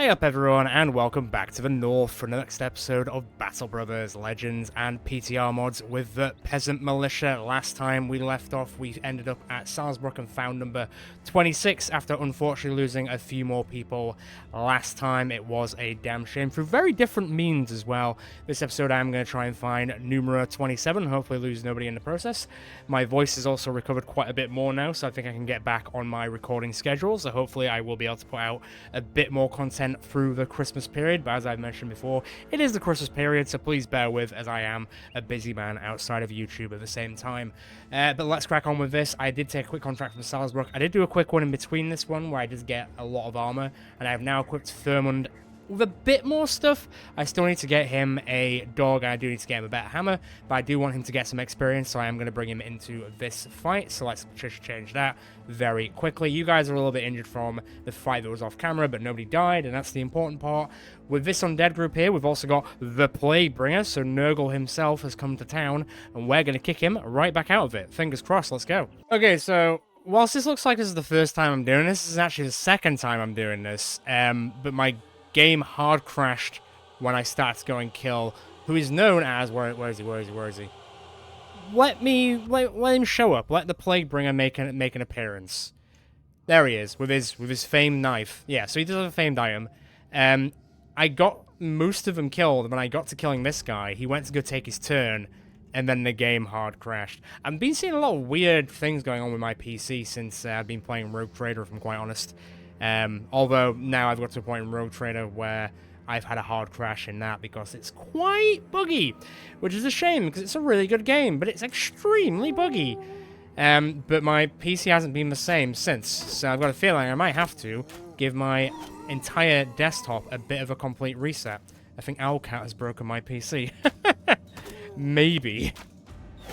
Hey up everyone, and welcome back to the North for the next episode of Battle Brothers, Legends, and PTR mods with the Peasant Militia. Last time we left off, we ended up at Salzburg and found number 26 after unfortunately losing a few more people last time. It was a damn shame through very different means as well. This episode I'm going to try and find numero 27, hopefully lose nobody in the process. My voice has also recovered quite a bit more now, so I think I can get back on my recording schedule, so hopefully I will be able to put out a bit more content through the Christmas period. But as I've mentioned before, it is the Christmas period, so please bear with, as I am a busy man outside of YouTube at the same time. But let's crack on with this. I did take a quick contract from Salzburg. I did do a quick one in between this one where I did get a lot of armor, and I have now equipped Thurmund with a bit more stuff. I still need to get him a dog, and I do need to get him a better hammer, but I do want him to get some experience, so I am going to bring him into this fight. So let's just change that very quickly. You guys are a little bit injured from the fight that was off camera, but nobody died, and that's the important part. With this undead group here, we've also got the Plague Bringer, so Nurgle himself has come to town, and we're going to kick him right back out of it. Fingers crossed, let's go. Okay, so whilst this looks like this is the first time I'm doing this, this is actually the second time I'm doing this, but my game hard crashed when I started to go and kill who is known as where is he? Let him show up. Let the Plague Bringer make an appearance. There he is with his famed knife. Yeah, so he does have a famed item. I got most of them killed. When I got to killing this guy, he went to go take his turn, and then the game hard crashed. I've been seeing a lot of weird things going on with my PC since I've been playing Rogue Trader, if I'm quite honest. Although now I've got to a point in Rogue Trader where I've had a hard crash in that because it's quite buggy, which is a shame because it's a really good game, but it's extremely buggy. But my PC hasn't been the same since, so I've got a feeling I might have to give my entire desktop a bit of a complete reset. I think Owlcat has broken my PC. Maybe.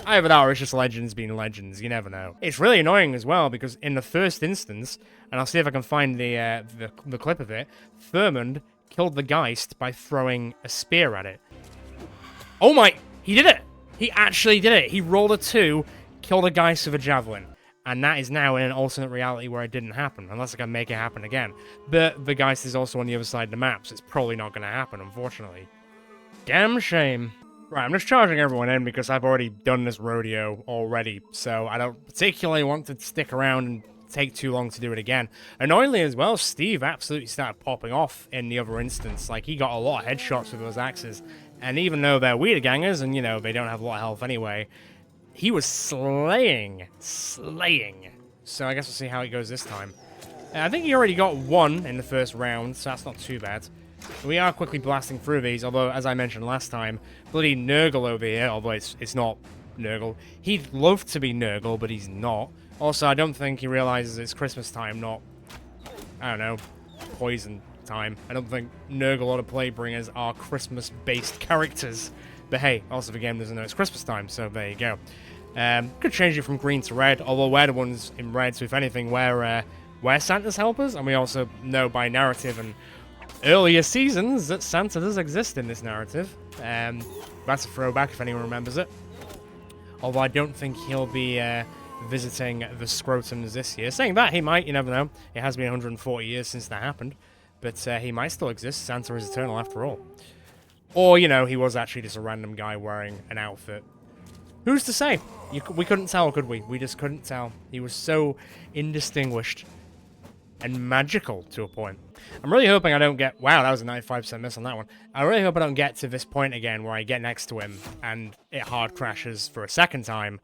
Either that or it's just Legends being Legends, you never know. It's really annoying as well, because in the first instance, and I'll see if I can find the clip of it, Thurmund killed the Geist by throwing a spear at it. Oh my, he did it! He actually did it! He rolled a 2, killed a Geist with a Javelin. And that is now in an alternate reality where it didn't happen, unless I can make it happen again. But the Geist is also on the other side of the map, so it's probably not going to happen, unfortunately. Damn shame. Right, I'm just charging everyone in because I've already done this rodeo already, so I don't particularly want to stick around and take too long to do it again. Annoyingly as well, Steve absolutely started popping off in the other instance. Like, he got a lot of headshots with those axes, and even though they're weird gangers and, you know, they don't have a lot of health anyway, he was slaying. So I guess we'll see how it goes this time. I think he already got 1 in the first round, so that's not too bad. We are quickly blasting through these, although, as I mentioned last time, bloody Nurgle over here, although it's not Nurgle. He'd love to be Nurgle, but he's not. Also, I don't think he realizes it's Christmas time, not, I don't know, poison time. I don't think Nurgle or the Plaguebringers are Christmas-based characters. But hey, also the game doesn't know it's Christmas time, so there you go. Could change it from green to red, although we're the ones in red, so if anything, we're Santa's helpers, and we also know by narrative and earlier seasons that Santa does exist in this narrative. That's a throwback if anyone remembers it. Although I don't think he'll be visiting the Scrotums this year. Saying that, he might, you never know. It has been 140 years since that happened. But he might still exist. Santa is eternal after all. Or, you know, he was actually just a random guy wearing an outfit. Who's to say? We couldn't tell, could we? We just couldn't tell. He was so indistinguished and magical to a point. I'm really hoping I don't get... Wow, that was a 95% miss on that one. I really hope I don't get to this point again where I get next to him and it hard crashes for a second time,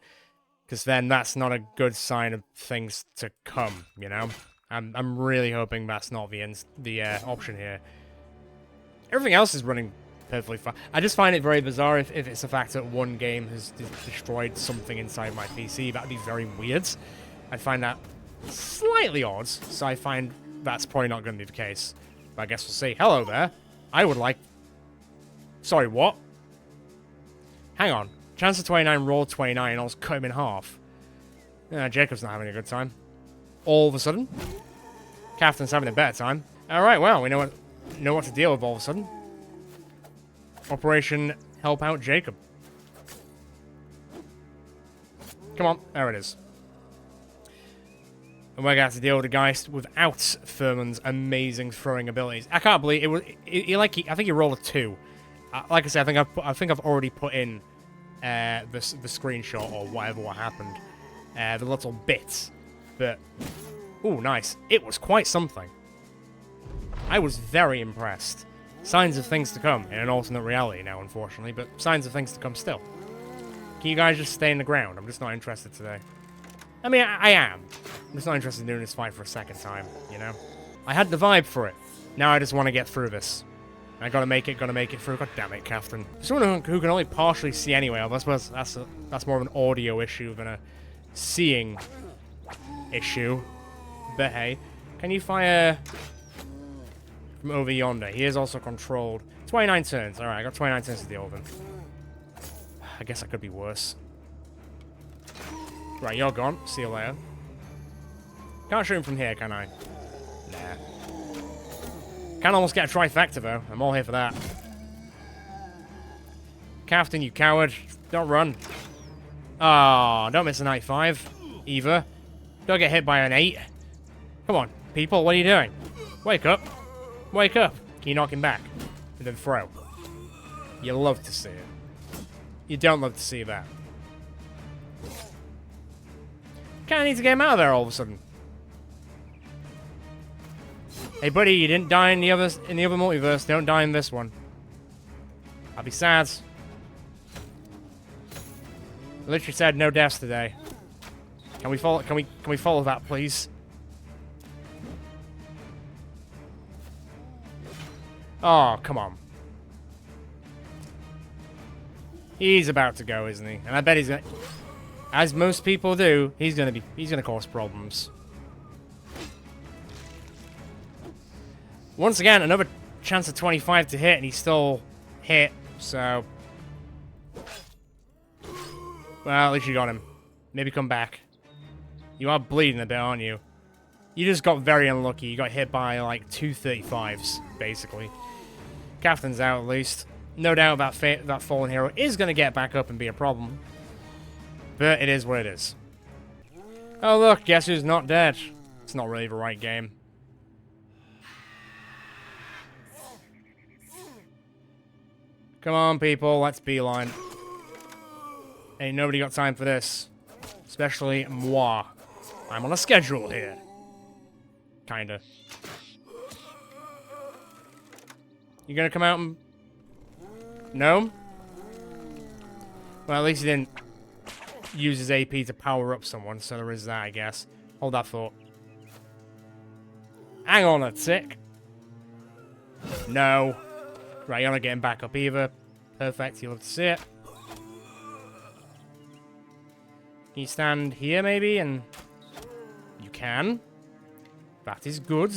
because then that's not a good sign of things to come, you know? I'm really hoping that's not the option here. Everything else is running perfectly fine. I just find it very bizarre if it's the fact that one game has destroyed something inside my PC. That would be very weird. I find that slightly odd, so I find that's probably not going to be the case. But I guess we'll see. Hello there. I would like... Sorry, what? Hang on. Chance of 29, roll 29, I'll cut him in half. Jacob's not having a good time. All of a sudden. Captain's having a better time. Alright, well, we know what to deal with all of a sudden. Operation Help Out Jacob. Come on, there it is. And we're going to have to deal with the Geist without Furman's amazing throwing abilities. I can't believe it was... I think he rolled a 2. Like I said, I think I've already put in the screenshot or whatever what happened. The little bits. But... Ooh, nice. It was quite something. I was very impressed. Signs of things to come in an alternate reality now, unfortunately, but signs of things to come still. Can you guys just stay in the ground? I'm just not interested today. I mean, I am. I'm just not interested in doing this fight for a second time, you know? I had the vibe for it. Now I just want to get through this. I gotta make it through. God damn it, Captain. Someone who can only partially see anyway. I suppose that's more of an audio issue than a seeing issue. But hey, can you fire from over yonder? He is also controlled. 29 turns. Alright, I got 29 turns to deal with him. I guess I could be worse. Right, you're gone. See you later. Can't shoot him from here, can I? Nah. Can almost get a trifecta, though. I'm all here for that. Captain, you coward. Don't run. Oh, don't miss a 95. Either. Don't get hit by an 8. Come on, people, what are you doing? Wake up. Wake up. Can you knock him back? And then throw. You love to see it. You don't love to see that. Kinda need to get him out of there all of a sudden. Hey buddy, you didn't die in the other multiverse. Don't die in this one. I'll be sad. Literally said no deaths today. Can we follow that, please? Oh, come on. He's about to go, isn't he? And I bet he's gonna, as most people do, he's gonna cause problems. Once again, another chance of 25 to hit, and he's still hit, so... Well, at least you got him. Maybe come back. You are bleeding a bit, aren't you? You just got very unlucky. You got hit by, like, 2 35s, basically. Captain's out, at least. No doubt that fallen hero is going to get back up and be a problem. But it is what it is. Oh, look, guess who's not dead? It's not really the right game. Come on, people, let's beeline. Ain't nobody got time for this. Especially moi. I'm on a schedule here. Kinda. You gonna come out and... No? Well, at least he didn't use his AP to power up someone, so there is that, I guess. Hold that thought. Hang on a tick. No. Right, you're not getting back up either. Perfect, you love to see it. Can you stand here, maybe? And you can. That is good.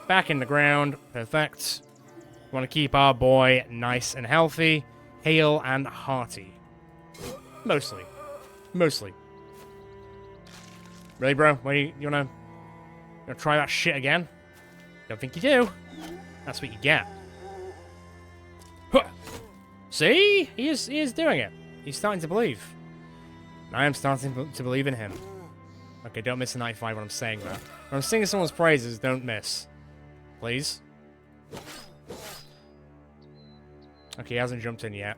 Back in the ground. Perfect. Want to keep our boy nice and healthy, hale and hearty. Mostly. Mostly. Really, bro? What you wanna try that shit again? Don't think you do. That's what you get. Huh. See? He is doing it. He's starting to believe. I am starting to believe in him. Okay, don't miss a 95 when I'm saying that. When I'm singing someone's praises, don't miss. Please. Okay, he hasn't jumped in yet.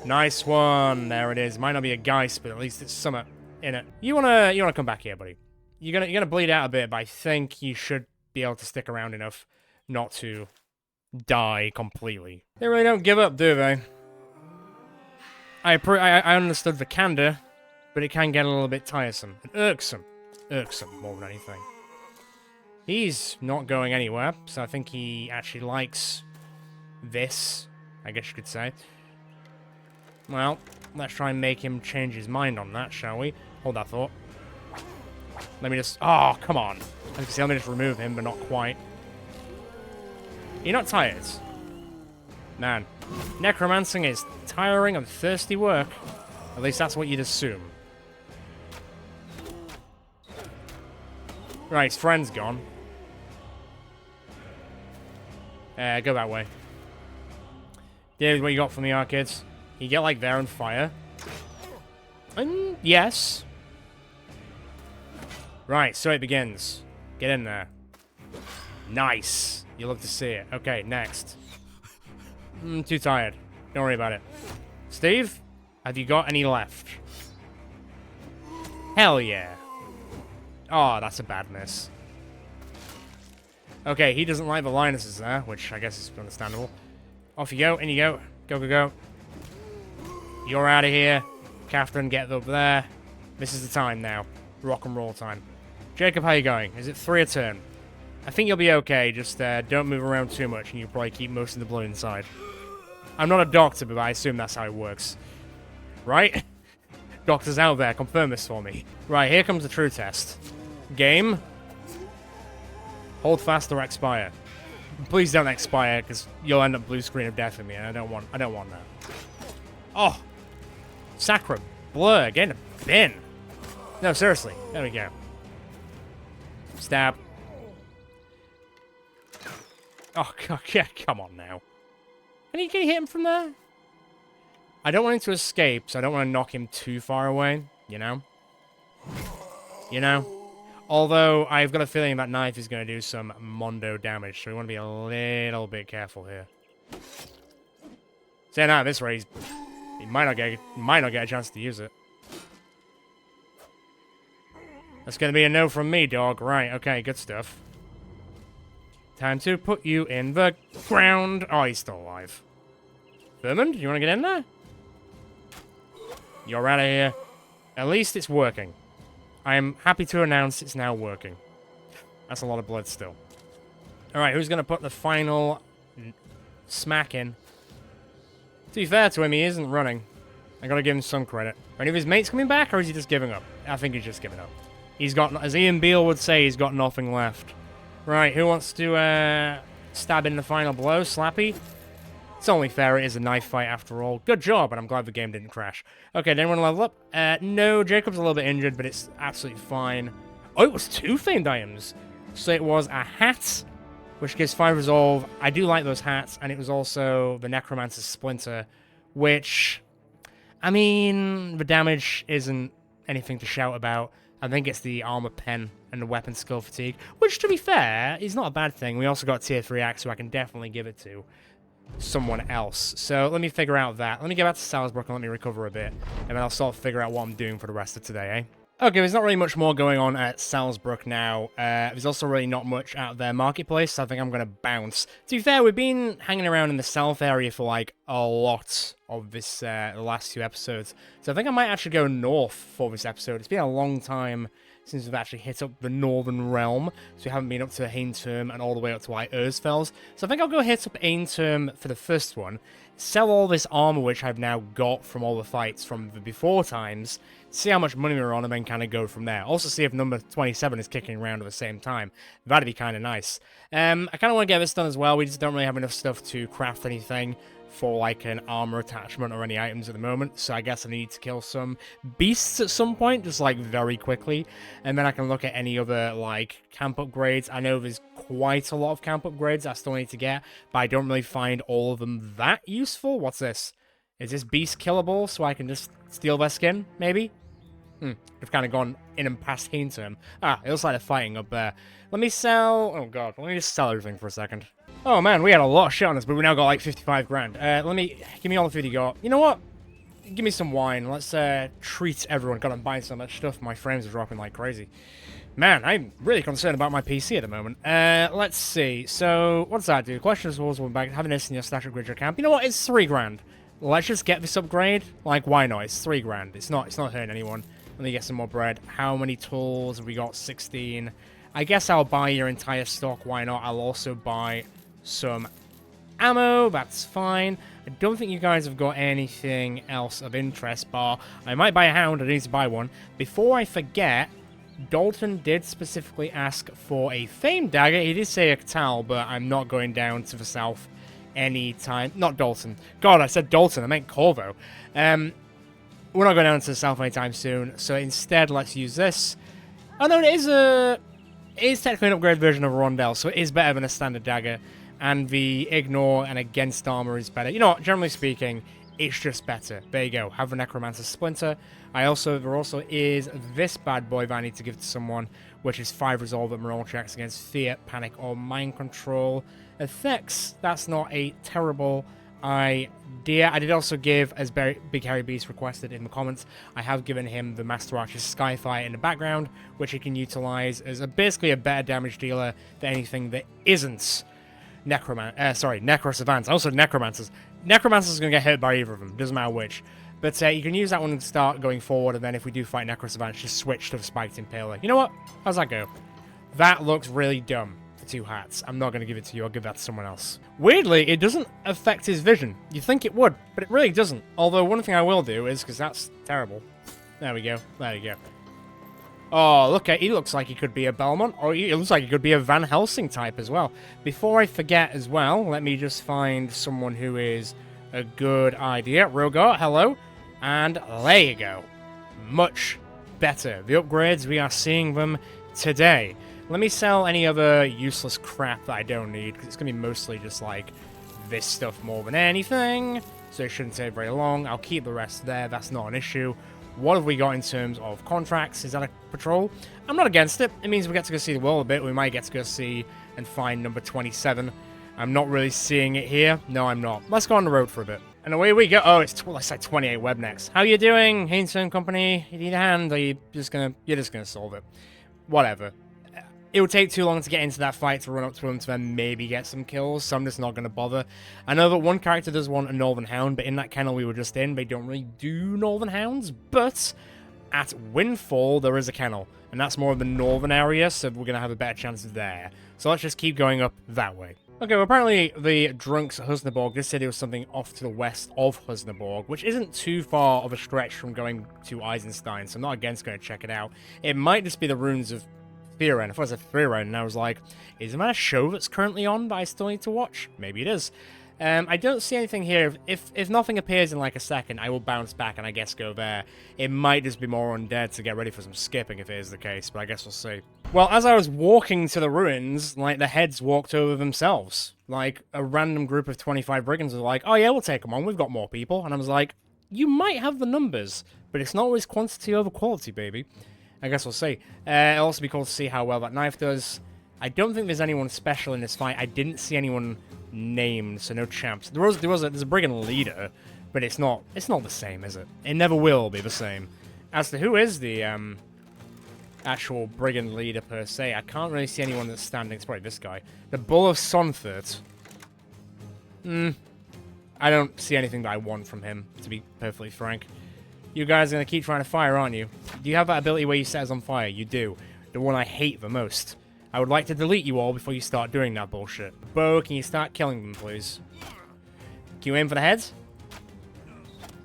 Nice one. There it is. Might not be a Geist, but at least it's something in it. You wanna come back here, buddy. You're gonna bleed out a bit, but I think you should be able to stick around enough not to die completely. They really don't give up, do they? I understood the candor, but it can get a little bit tiresome. And irksome. Irksome, more than anything. He's not going anywhere, so I think he actually likes this, I guess you could say. Well, let's try and make him change his mind on that, shall we? Hold that thought. Let me just... Oh, come on. As you can see, let me just remove him, but not quite. You're not tired? Man, necromancing is tiring and thirsty work. At least that's what you'd assume. Right, his friend's gone. Go that way. David, what you got from the arcades? You get like there and fire. Yes. Right, so it begins. Get in there. Nice. You love to see it. Okay, next. Too tired. Don't worry about it. Steve, have you got any left? Hell yeah. Oh, that's a bad miss. Okay, he doesn't like the Linuses there, which I guess is understandable. Off you go, in you go. Go, go, go. You're out of here. Catherine, get up there. This is the time now. Rock and roll time. Jacob, how you going? Is it 3 a turn? I think you'll be okay, just don't move around too much and you'll probably keep most of the blood inside. I'm not a doctor, but I assume that's how it works. Right? Doctors out there, confirm this for me. Right, here comes the true test. Game. Hold fast or expire. Please don't expire, because you'll end up blue screen of death for me, and I don't want that. Oh! Sacrum. Blur, get in a bin. No, seriously. There we go. Stab. Oh, God, yeah, come on now. Can you hit him from there? I don't want him to escape, so I don't want to knock him too far away, you know? You know? Although, I've got a feeling that knife is going to do some mondo damage, so we want to be a little bit careful here. Saying that, this race, he might not get a chance to use it. That's going to be a no from me, dog. Right, okay, good stuff. Time to put you in the ground. Oh, he's still alive. Thurmond, you want to get in there? You're out of here. At least it's working. I am happy to announce it's now working. That's a lot of blood still. Alright, who's going to put the final smack in? To be fair to him, he isn't running. I got to give him some credit. Are any of his mates coming back, or is he just giving up? I think he's just giving up. He's got, as Ian Beale would say, he's got nothing left. Right, who wants to stab in the final blow? Slappy? It's only fair, it is a knife fight after all. Good job, and I'm glad the game didn't crash. Okay, did anyone level up? No, Jacob's a little bit injured, but it's absolutely fine. Oh, it was 2 famed items. So it was a hat, which gives 5 resolve. I do like those hats, and it was also the Necromancer's Splinter, which, I mean, the damage isn't anything to shout about. I think it's the armor pen and the weapon skill fatigue, which, to be fair, is not a bad thing. We also got tier 3 axe, who I can definitely give it to someone else. So let me figure out that. Let me get back to Salzburg and let me recover a bit, and then I'll sort of figure out what I'm doing for the rest of today, eh? Okay, there's not really much more going on at Salzburg now. There's also really not much out there marketplace, so I think I'm going to bounce. To be fair, we've been hanging around in the south area for, like, a lot of this, the last 2 episodes. So I think I might actually go north for this episode. It's been a long time since we've actually hit up the northern realm, so we haven't been up to Hainturm and all the way up to, like, Erzfels. So I think I'll go hit up Hainturm for the first one, sell all this armor which I've now got from all the fights from the before times, see how much money we're on, and then kind of go from there. Also see if number 27 is kicking around at the same time. That'd be kind of nice. I kind of want to get this done as well. We just don't really have enough stuff to craft anything for, like, an armor attachment or any items at the moment, so I guess I need to kill some beasts at some point, just, like, very quickly, and then I can look at any other, like, camp upgrades. I know there's quite a lot of camp upgrades I still need to get, but I don't really find all of them that useful. What's this? Is this beast killable, so I can just steal their skin, maybe? I've kind of gone in and past Hainturm. Ah, it looks like they're fighting up there. Let me sell... Oh, God. Let me just sell everything for a second. Oh, man, we had a lot of shit on us, but we now got, like, 55 grand. Give me all the food you got. You know what? Give me some wine. Let's, treat everyone. God, I'm buying so much stuff. My frames are dropping like crazy. Man, I'm really concerned about my PC at the moment. Let's see. So, what does that do? Question is always back. Having this in your stash upgrade your camp. You know what? It's 3 grand. Let's just get this upgrade. Like, why not? It's 3 grand. It's not hurting anyone. Let me get some more bread. How many tools have we got? 16. I guess I'll buy your entire stock. Why not? I'll also buy some ammo. That's fine. I don't think you guys have got anything else of interest, but I might buy a hound. I need to buy one. Before I forget, Dalton did specifically ask for a famed dagger. He did say a Catal, but I'm not going down to the south anytime. Not Dalton. God, I said Dalton. I meant Corvo. We're not going down to the south anytime soon, so instead, let's use this. Oh, no, it is technically an upgraded version of a Rondell, so it is better than a standard dagger, and the ignore and against armor is better. You know what, generally speaking, it's just better. There you go, have the Necromancer's Splinter. There also is this bad boy that I need to give to someone, which is 5 resolve and morale checks against fear, panic, or mind control effects. That's not a terrible idea. I did also give, as Big Harry Beast requested in the comments, I have given him the Master Archer's Skyfire in the background, which he can utilize as basically a better damage dealer than anything that isn't Necro Savants. Also Necromancers. Necromancers are going to get hit by either of them, doesn't matter which. But you can use that one to start going forward, and then if we do fight Necro Savants, just switch to the Spiked Impaler. You know what? How's that go? That looks really dumb. 2 hats. I'm not going to give it to you. I'll give that to someone else. Weirdly, it doesn't affect his vision. You think it would, but it really doesn't. Although one thing I will do is, because that's terrible. There we go. There you go. Oh, look at, he looks like he could be a Belmont, or he looks like he could be a Van Helsing type as well. Before I forget as well, let me just find someone who is a good idea. Rogar, hello. And there you go. Much better. The upgrades, we are seeing them today. Let me sell any other useless crap that I don't need, because it's going to be mostly just, like, this stuff more than anything, so it shouldn't take very long. I'll keep the rest there, that's not an issue. What have we got in terms of contracts? Is that a patrol? I'm not against it. It means we get to go see the world a bit. We might get to go see and find number 27. I'm not really seeing it here. No, I'm not. Let's go on the road for a bit. And away we go. Oh, it's like 28 webnecks. How you doing, Heinsohn Company? You need a hand, or you're just gonna solve it? Whatever. It would take too long to get into that fight to run up to him to then maybe get some kills, so I'm just not going to bother. I know that one character does want a Northern Hound, but in that kennel we were just in, they don't really do Northern Hounds, but at Windfall there is a kennel, and that's more of the northern area, so we're going to have a better chance there. So let's just keep going up that way. Okay, well apparently the drunks at Husnaborg did say there was something off to the west of Husnaborg, which isn't too far of a stretch from going to Eisenstein, so I'm not against going to check it out. It might just be the ruins of Fearen. If I said Fearen, and I was like, isn't that a show that's currently on that I still need to watch? Maybe it is. I don't see anything here. If nothing appears in like a second, I will bounce back and I guess go there. It might just be more undead to get ready for some skipping if it is the case, but I guess we'll see. Well, as I was walking to the ruins, like, the heads walked over themselves. Like, a random group of 25 brigands were like, oh yeah, we'll take them on, we've got more people. And I was like, you might have the numbers, but it's not always quantity over quality, baby. I guess we'll see. It'll also be cool to see how well that knife does. I don't think there's anyone special in this fight. I didn't see anyone named, so no champs. There's a brigand leader, but it's not the same, is it? It never will be the same. As to who is the actual brigand leader per se, I can't really see anyone that's standing. It's probably this guy. The Bull of Sonfert. I don't see anything that I want from him, to be perfectly frank. You guys are going to keep trying to fire, aren't you? Do you have that ability where you set us on fire? You do. The one I hate the most. I would like to delete you all before you start doing that bullshit. Bo, can you start killing them, please? Can you aim for the heads?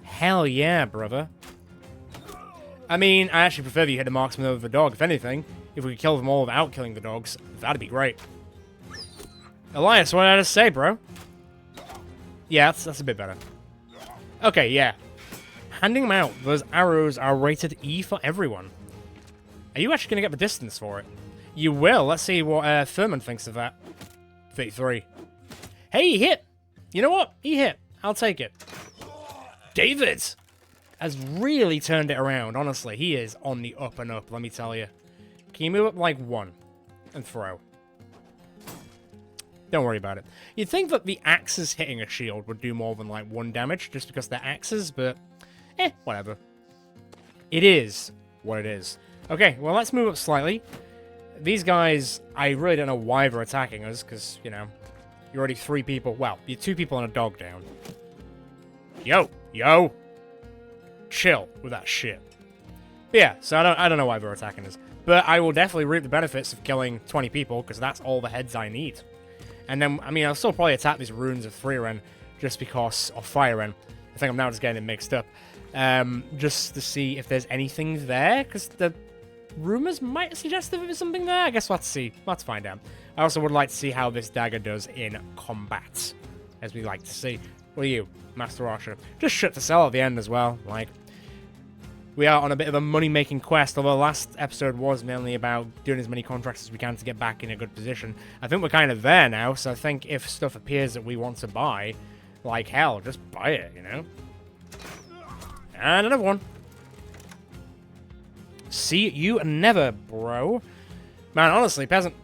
Hell yeah, brother. I mean, I actually prefer that you hit the marksman over the dog. If anything, if we could kill them all without killing the dogs, that'd be great. Elias, what did I just say, bro? Yeah, that's a bit better. Okay, yeah. Handing them out. Those arrows are rated E for everyone. Are you actually going to get the distance for it? You will. Let's see what Thurman thinks of that. 33. Hey, he hit! You know what? He hit. I'll take it. David has really turned it around, honestly. He is on the up and up, let me tell you. Can you move up like 1 and throw? Don't worry about it. You'd think that the axes hitting a shield would do more than like 1 damage, just because they're axes, but whatever. It is what it is. Okay, well, let's move up slightly. These guys, I really don't know why they're attacking us, because, you know, you're already 3 people. Well, you're 2 people and a dog down. Yo! Chill with that shit. But yeah, so I don't know why they're attacking us. But I will definitely reap the benefits of killing 20 people, because that's all the heads I need. And then, I mean, I'll still probably attack these runes of Freeren, just because, or Fireren. I think I'm now just getting it mixed up. Just to see if there's anything there, because the rumors might suggest that there's something there. I guess we'll have to see. Let's find out. I also would like to see how this dagger does in combat, as we like to see. What are you, Master Archer? Just shit to sell at the end as well. Like, we are on a bit of a money-making quest, although last episode was mainly about doing as many contracts as we can to get back in a good position. I think we're kind of there now, so I think if stuff appears that we want to buy, like hell, just buy it, you know? And another one. See you never, bro. Man, honestly, Peasant,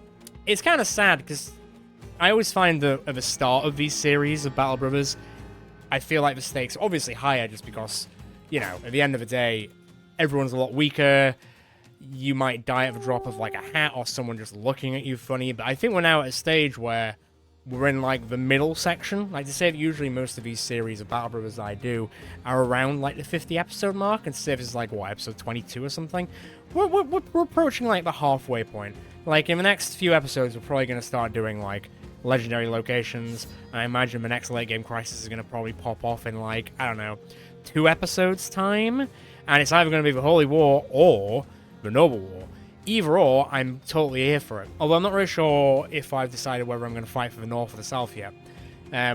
it's kind of sad, because I always find that at the start of these series of Battle Brothers, I feel like the stakes are obviously higher just because, you know, at the end of the day, everyone's a lot weaker. You might die at the drop of, like, a hat or someone just looking at you funny. But I think we're now at a stage where we're in, like, the middle section. Like, to say that usually most of these series of Battle Brothers that I do are around, like, the 50-episode mark. And to say if it's, like, what, episode 22 or something? We're approaching, like, the halfway point. Like, in the next few episodes, we're probably going to start doing, like, legendary locations. I imagine the next late game crisis is going to probably pop off in, like, I don't know, 2 episodes time, and it's either going to be the Holy War or the Noble War. Either or, I'm totally here for it. Although I'm not really sure if I've decided whether I'm going to fight for the North or the South yet.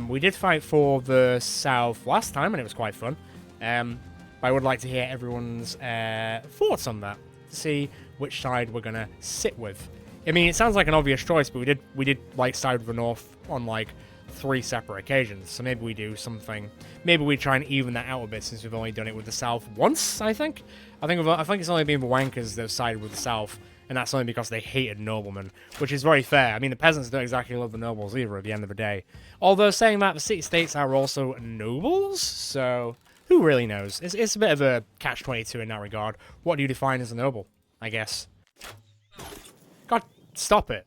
We did fight for the South last time, and it was quite fun. But I would like to hear everyone's thoughts on that, to see which side we're going to sit with. I mean, it sounds like an obvious choice, but we did like side with the North on like 3 separate occasions. So maybe we do something. Maybe we try and even that out a bit since we've only done it with the South once. I think it's only been the Wankers that have sided with the South, and that's only because they hated noblemen, which is very fair. I mean, the peasants don't exactly love the nobles either at the end of the day. Although saying that, the city-states are also nobles, so who really knows? It's a bit of a catch-22 in that regard. What do you define as a noble? I guess. God, stop it.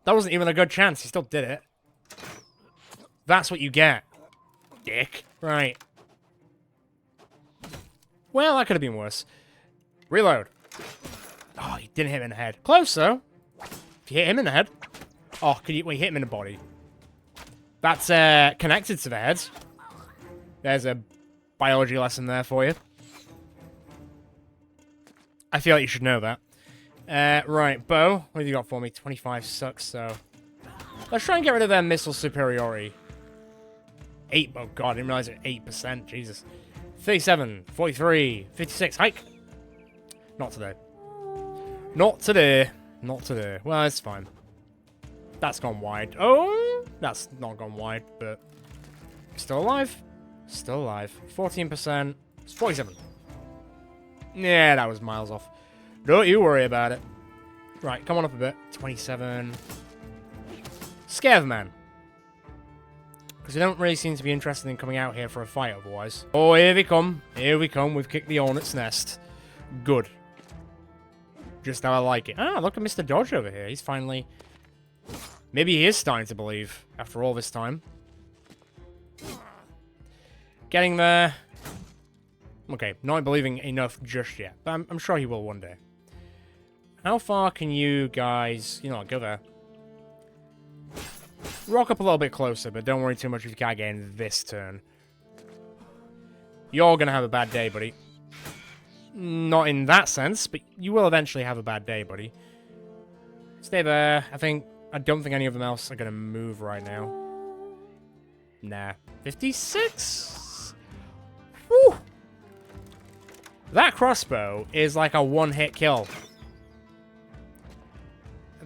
That wasn't even a good chance. You still did it. That's what you get. Dick. Right. Well, that could have been worse. Reload. Oh, he didn't hit him in the head. Close, though. If you hit him in the head. Oh, could you... Well, you hit him in the body. That's connected to the head. There's a biology lesson there for you. I feel like you should know that. Right, Bo, what have you got for me? 25 sucks, so... Let's try and get rid of their missile superiority. 8, oh god, I didn't realize it was 8%, Jesus. 37, 43, 56, hike! Not today. Not today. Not today. Well, it's fine. That's gone wide. Oh, that's not gone wide, but... Still alive. Still alive. 14%. It's 47. Yeah, that was miles off. Don't you worry about it. Right, come on up a bit. 27. Scare the man. Because they don't really seem to be interested in coming out here for a fight otherwise. Oh, here we come. Here we come. We've kicked the hornet's nest. Good. Just how I like it. Ah, look at Mr. Dodge over here. He's finally... Maybe he is starting to believe after all this time. Getting there. Okay, not believing enough just yet. But I'm sure he will one day. How far can you guys... You know what, go there. Rock up a little bit closer, but don't worry too much if you can't get in this turn. You're gonna have a bad day, buddy. Not in that sense, but you will eventually have a bad day, buddy. Stay there. I don't think any of them else are gonna move right now. Nah. 56? Whew! That crossbow is like a one-hit kill.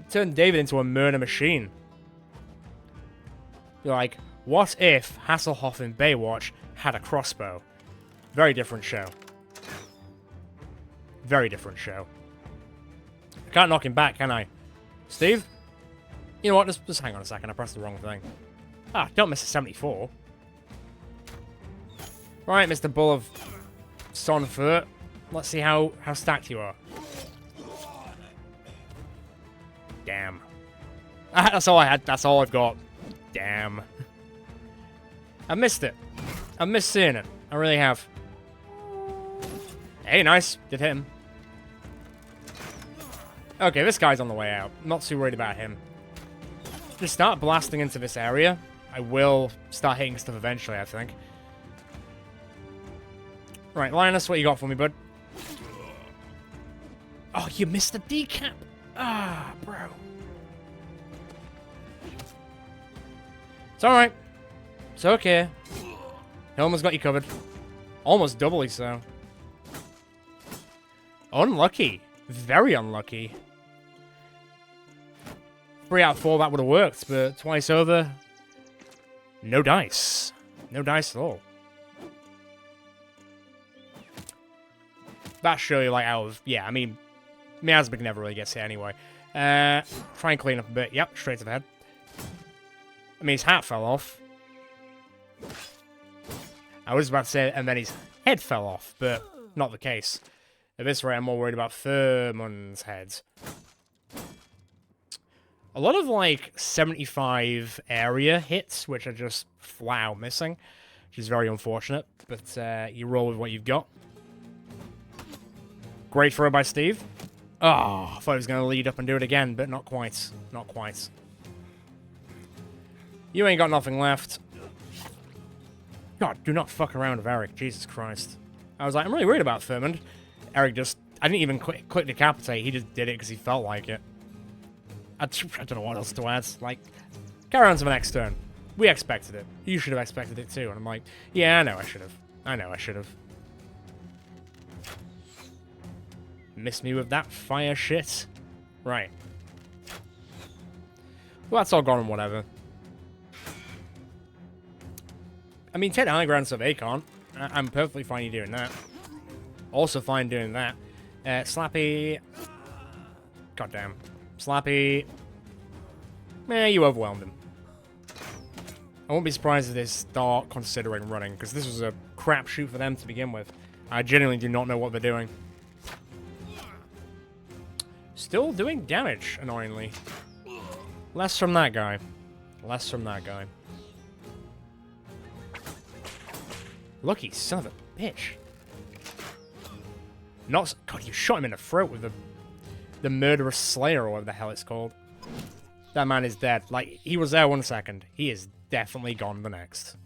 Turned David into a murder machine. You're like, what if Hasselhoff in Baywatch had a crossbow? Very different show. Very different show. I can't knock him back, can I? Steve? You know what, just hang on a second, I pressed the wrong thing. Ah, don't miss a 74. Right, Mr. Bull of Sonfurt. Let's see how stacked you are. Damn. That's all I had. That's all I've got. Damn. I missed it. I missed seeing it. I really have. Hey, nice. Did hit him. Okay, this guy's on the way out. Not too worried about him. Just start blasting into this area. I will start hitting stuff eventually, I think. Right, Linus, what you got for me, bud? Oh, you missed the decap. Ah, bro. It's alright. It's okay. Helma's got you covered. Almost doubly so. Unlucky. Very unlucky. 3 out of 4, that would have worked, but twice over, no dice. No dice at all. That show you, like, out of... Yeah, I mean, Miasmic never really gets hit anyway. Try and clean up a bit. Yep, straight to the head. I mean, his hat fell off. I was about to say, and then his head fell off, but not the case. At this rate, I'm more worried about Furman's head. A lot of, like, 75 area hits, which are just flat out missing, which is very unfortunate, but you roll with what you've got. Great throw by Steve. Oh, I thought he was going to lead up and do it again, but not quite. Not quite. You ain't got nothing left. God, do not fuck around with Eric. Jesus Christ. I was like, I'm really worried about Furman. Eric just... I didn't even click decapitate. He just did it because he felt like it. I don't know what else to add. Like, carry on to the next turn. We expected it. You should have expected it too. And I'm like, yeah, I know I should have. I know I should have. Missed me with that fire shit. Right. Well, that's all gone and whatever. I mean, take the high ground so they can't. I'm perfectly fine you doing that. Also fine doing that. Slappy. Goddamn. Slappy. You overwhelmed him. I won't be surprised if they start considering running, because this was a crapshoot for them to begin with. I genuinely do not know what they're doing. Still doing damage, annoyingly. Less from that guy. Less from that guy. Lucky son of a bitch. Not... God, you shot him in the throat with the murderous slayer, or whatever the hell it's called. That man is dead. Like, he was there 1 second. He is definitely gone the next.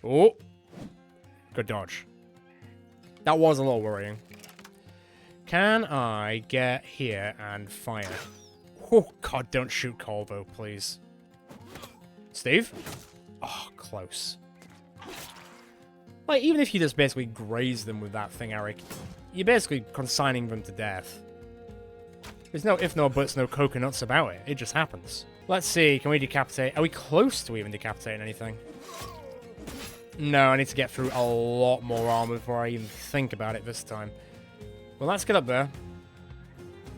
Oh. Good dodge. That was a little worrying. Can I get here and fire? Oh, God, don't shoot Colbo, please. Steve? Oh, close. Like, even if you just basically graze them with that thing, Eric, you're basically consigning them to death. There's no if, no buts, no coconuts about it. It just happens. Let's see, can we decapitate? Are we close to even decapitating anything? No, I need to get through a lot more armor before I even think about it this time. Well, let's get up there.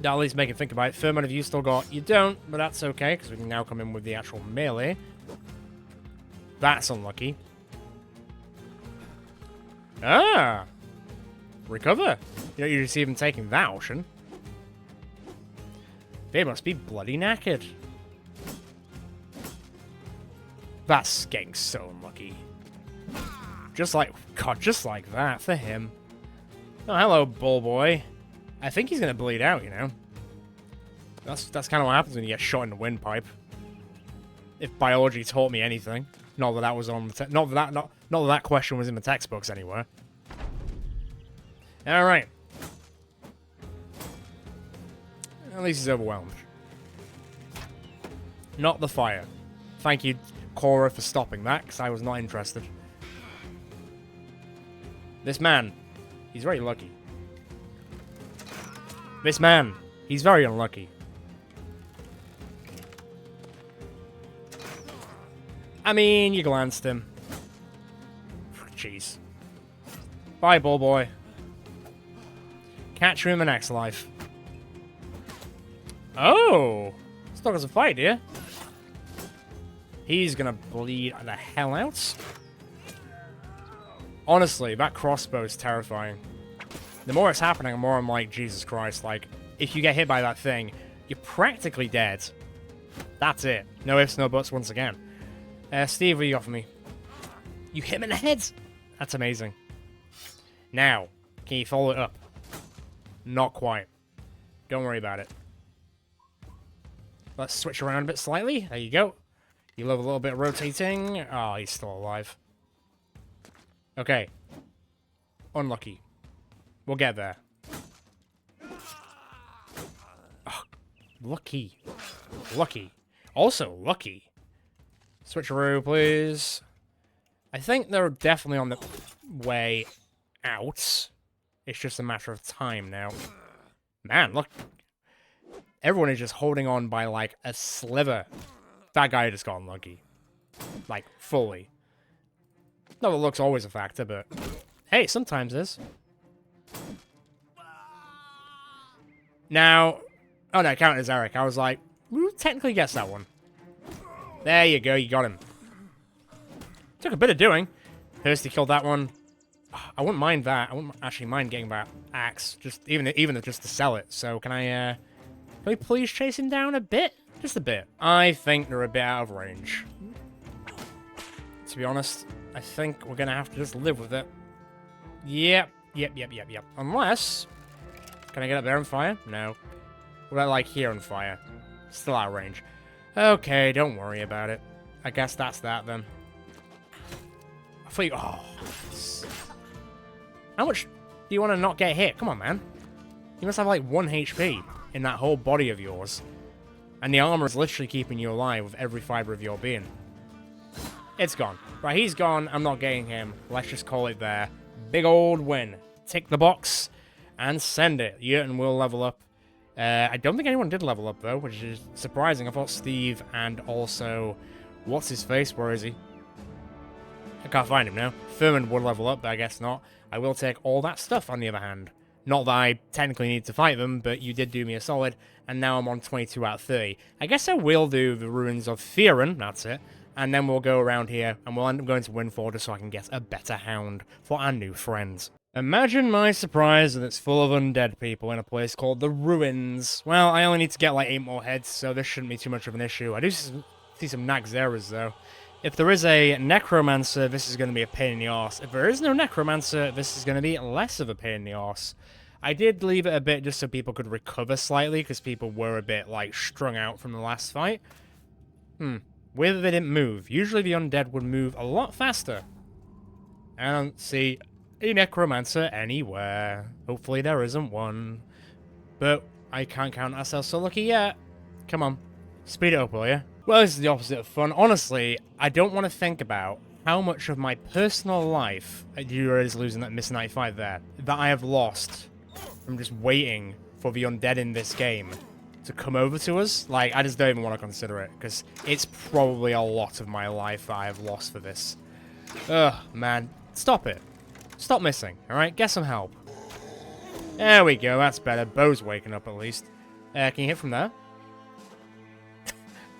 That'll at least make it think about it. Furman, have you still got... You don't, but that's okay, because we can now come in with the actual melee. That's unlucky. Ah! Recover. You don't usually see them taking that option. They must be bloody knackered. That's getting so unlucky. Just like... God, just like that for him. Oh, hello, bull boy. I think he's gonna bleed out, you know. That's kind of what happens when you get shot in the windpipe. If biology taught me anything. Not that that was on the not that that question was in the textbooks anywhere. All right. At least he's overwhelmed. Not the fire. Thank you, Cora, for stopping that, because I was not interested. This man, he's very lucky. This man, he's very unlucky. I mean, you glanced him. Jeez. Bye, bull boy. Catch you in the next life. Oh! Stuck as a fight, dear. He's gonna bleed the hell out. Honestly, that crossbow is terrifying. The more it's happening, the more I'm like, Jesus Christ, like, if you get hit by that thing, you're practically dead. That's it. No ifs, no buts once again. Steve, what do you got for me? You hit him in the head! That's amazing. Now, can you follow it up? Not quite. Don't worry about it. Let's switch around a bit slightly. There you go. You love a little bit of rotating. Oh, he's still alive. Okay. Unlucky. We'll get there. Oh, lucky. Lucky. Also lucky. Switcheroo, please. I think they're definitely on the way out. It's just a matter of time now. Man, look. Everyone is just holding on by, like, a sliver. That guy just got unlucky. Like, fully. Not that luck's always a factor, but... Hey, sometimes is. Now, Oh, no, count as Eric. I was like, who technically gets that one? There you go, you got him. Took a bit of doing. Thirsty killed that one. I wouldn't mind that. I wouldn't actually mind getting that axe, just even just to sell it. So can we please chase him down a bit? Just a bit. I think they're a bit out of range. To be honest, I think we're gonna have to just live with it. Yep. Unless, can I get up there and fire? No. What about like here and fire? Still out of range. Okay, don't worry about it. I guess that's that then. I thought you, oh. How much do you want to not get hit? Come on, man. You must have like 1 HP in that whole body of yours. And the armor is literally keeping you alive with every fiber of your being. It's gone. Right, he's gone. I'm not getting him. Let's just call it there. Big old win. Tick the box and send it. Yurton will level up. I don't think anyone did level up, though, which is surprising. I thought Steve and also... What's his face? Where is he? I can't find him now. Furman would level up, but I guess not. I will take all that stuff, on the other hand. Not that I technically need to fight them, but you did do me a solid, and now I'm on 22 out of 30. I guess I will do the Ruins of Fearon, that's it, and then we'll go around here, and we'll end up going to Windfall just so I can get a better hound for our new friends. Imagine my surprise that it's full of undead people in a place called the Ruins. Well, I only need to get like 8 more heads, so this shouldn't be too much of an issue. I do see some Naxxeras, though. If there is a Necromancer, this is going to be a pain in the arse. If there is no Necromancer, this is going to be less of a pain in the arse. I did leave it a bit just so people could recover slightly, because people were a bit, like, strung out from the last fight. Weird that they didn't move. Usually the undead would move a lot faster. I don't see a Necromancer anywhere. Hopefully there isn't one. But I can't count ourselves so lucky yet. Come on. Speed it up, will you? Well, this is the opposite of fun. Honestly, I don't want to think about how much of my personal life, you are losing that Miss 95 there, that I have lost from just waiting for the undead in this game to come over to us. Like, I just don't even want to consider it, because it's probably a lot of my life that I have lost for this. Ugh, man. Stop it. Stop missing, alright? Get some help. There we go, that's better. Bo's waking up, at least. Can you hit from there?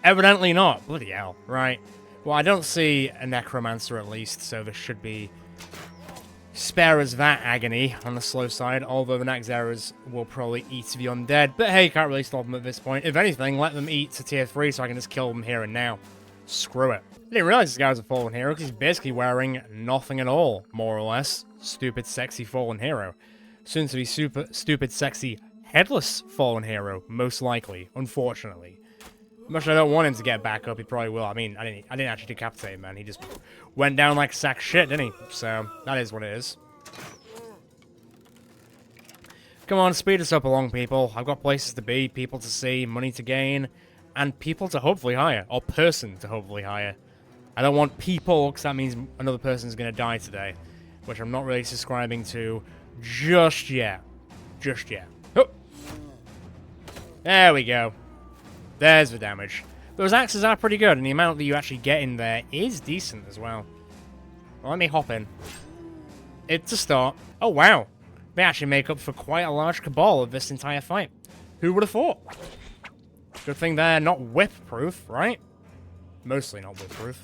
Evidently not. Bloody hell. Right. Well, I don't see a Necromancer at least, so this should be... spare us that agony on the slow side, although the Naxxeras will probably eat the undead. But hey, can't really stop them at this point. If anything, let them eat to tier 3 so I can just kill them here and now. Screw it. I didn't realize this guy was a fallen hero because he's basically wearing nothing at all, more or less. Stupid, sexy fallen hero. Soon to be super stupid, sexy, headless fallen hero, most likely, unfortunately. Much I don't want him to get back up, he probably will. I mean, I didn't actually decapitate him, man. He just went down like a sack of shit, didn't he? So, that is what it is. Come on, speed us up along, people. I've got places to be, people to see, money to gain, and people to hopefully hire. Or person to hopefully hire. I don't want people, because that means another person's going to die today. Which I'm not really subscribing to just yet. Just yet. Oh. There we go. There's the damage. Those axes are pretty good, and the amount that you actually get in there is decent as well. Well, let me hop in. It's a start. Oh, wow. They actually make up for quite a large cabal of this entire fight. Who would have thought? Good thing they're not whip-proof, right? Mostly not whip-proof.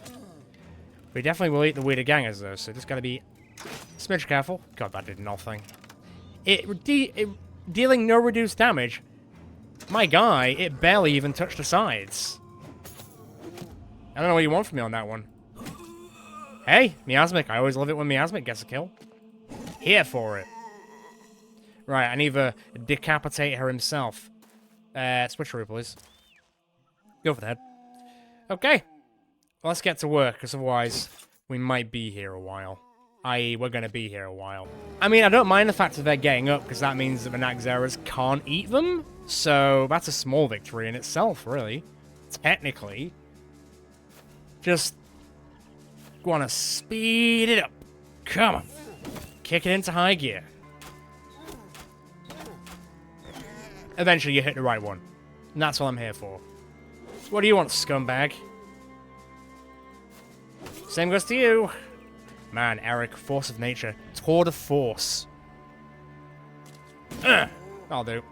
We definitely will eat the weirder gangers, though, so just gotta be a smidge careful. God, that did nothing. Dealing no reduced damage... My guy, it barely even touched the sides. I don't know what you want from me on that one. Hey, Miasmic. I always love it when Miasmic gets a kill. Here for it. Right, I need to decapitate her himself. Switcheroo, please. Go for the head. Okay. Well, let's get to work, because otherwise we might be here a while. I.e., we're going to be here a while. I mean, I don't mind the fact that they're getting up, because that means that the Naxxeras can't eat them. So, that's a small victory in itself, really. Technically. Just want to speed it up. Come on. Kick it into high gear. Eventually, you hit the right one. And that's what I'm here for. What do you want, scumbag? Same goes to you. Man, Eric, force of nature. Tour de force. I'll do.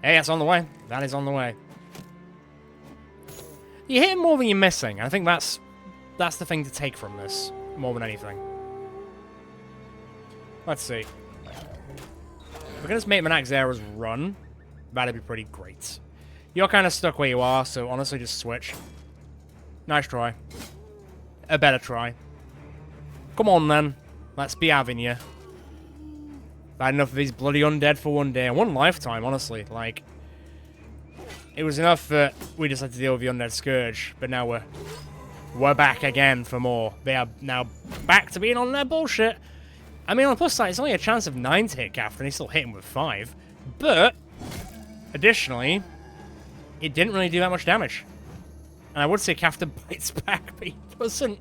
Hey, that's on the way. That is on the way. You're hitting more than you're missing. I think that's the thing to take from this, more than anything. Let's see. If we can just make Manaxera's run, that'd be pretty great. You're kind of stuck where you are, so honestly just switch. Nice try. A better try. Come on then. Let's be having you. Bad enough of these bloody undead for one day. One lifetime, honestly. Like, it was enough that we just had to deal with the undead scourge, but now we're back again for more. They are now back to being on their bullshit. I mean, on the plus side, it's only a chance of 9 to hit Captain. He's still hitting with 5. But, additionally, it didn't really do that much damage. And I would say Captain bites back, but he doesn't.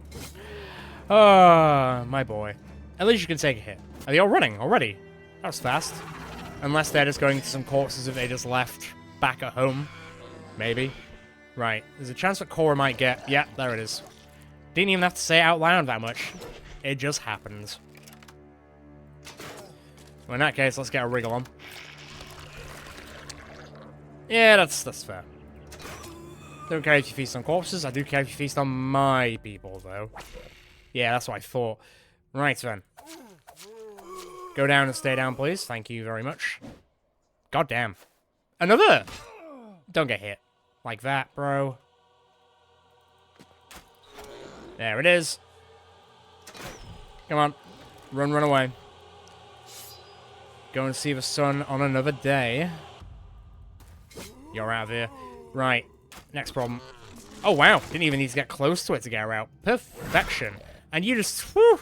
Oh, my boy. At least you can take a hit. Are they all running already? That was fast. Unless they're just going to some corpses that they just left back at home. Maybe. Right. There's a chance that Cora might get... Yeah, there it is. Didn't even have to say it out loud that much. It just happens. Well, in that case, let's get a wriggle on. Yeah, that's fair. Don't care if you feast on corpses. I do care if you feast on my people, though. Yeah, that's what I thought. Right, then. Go down and stay down, please. Thank you very much. God damn. Another! Don't get hit. Like that, bro. There it is. Come on. Run away. Go and see the sun on another day. You're out of here. Right. Next problem. Oh, wow. Didn't even need to get close to it to get her out. Perfection. And you just... Whew!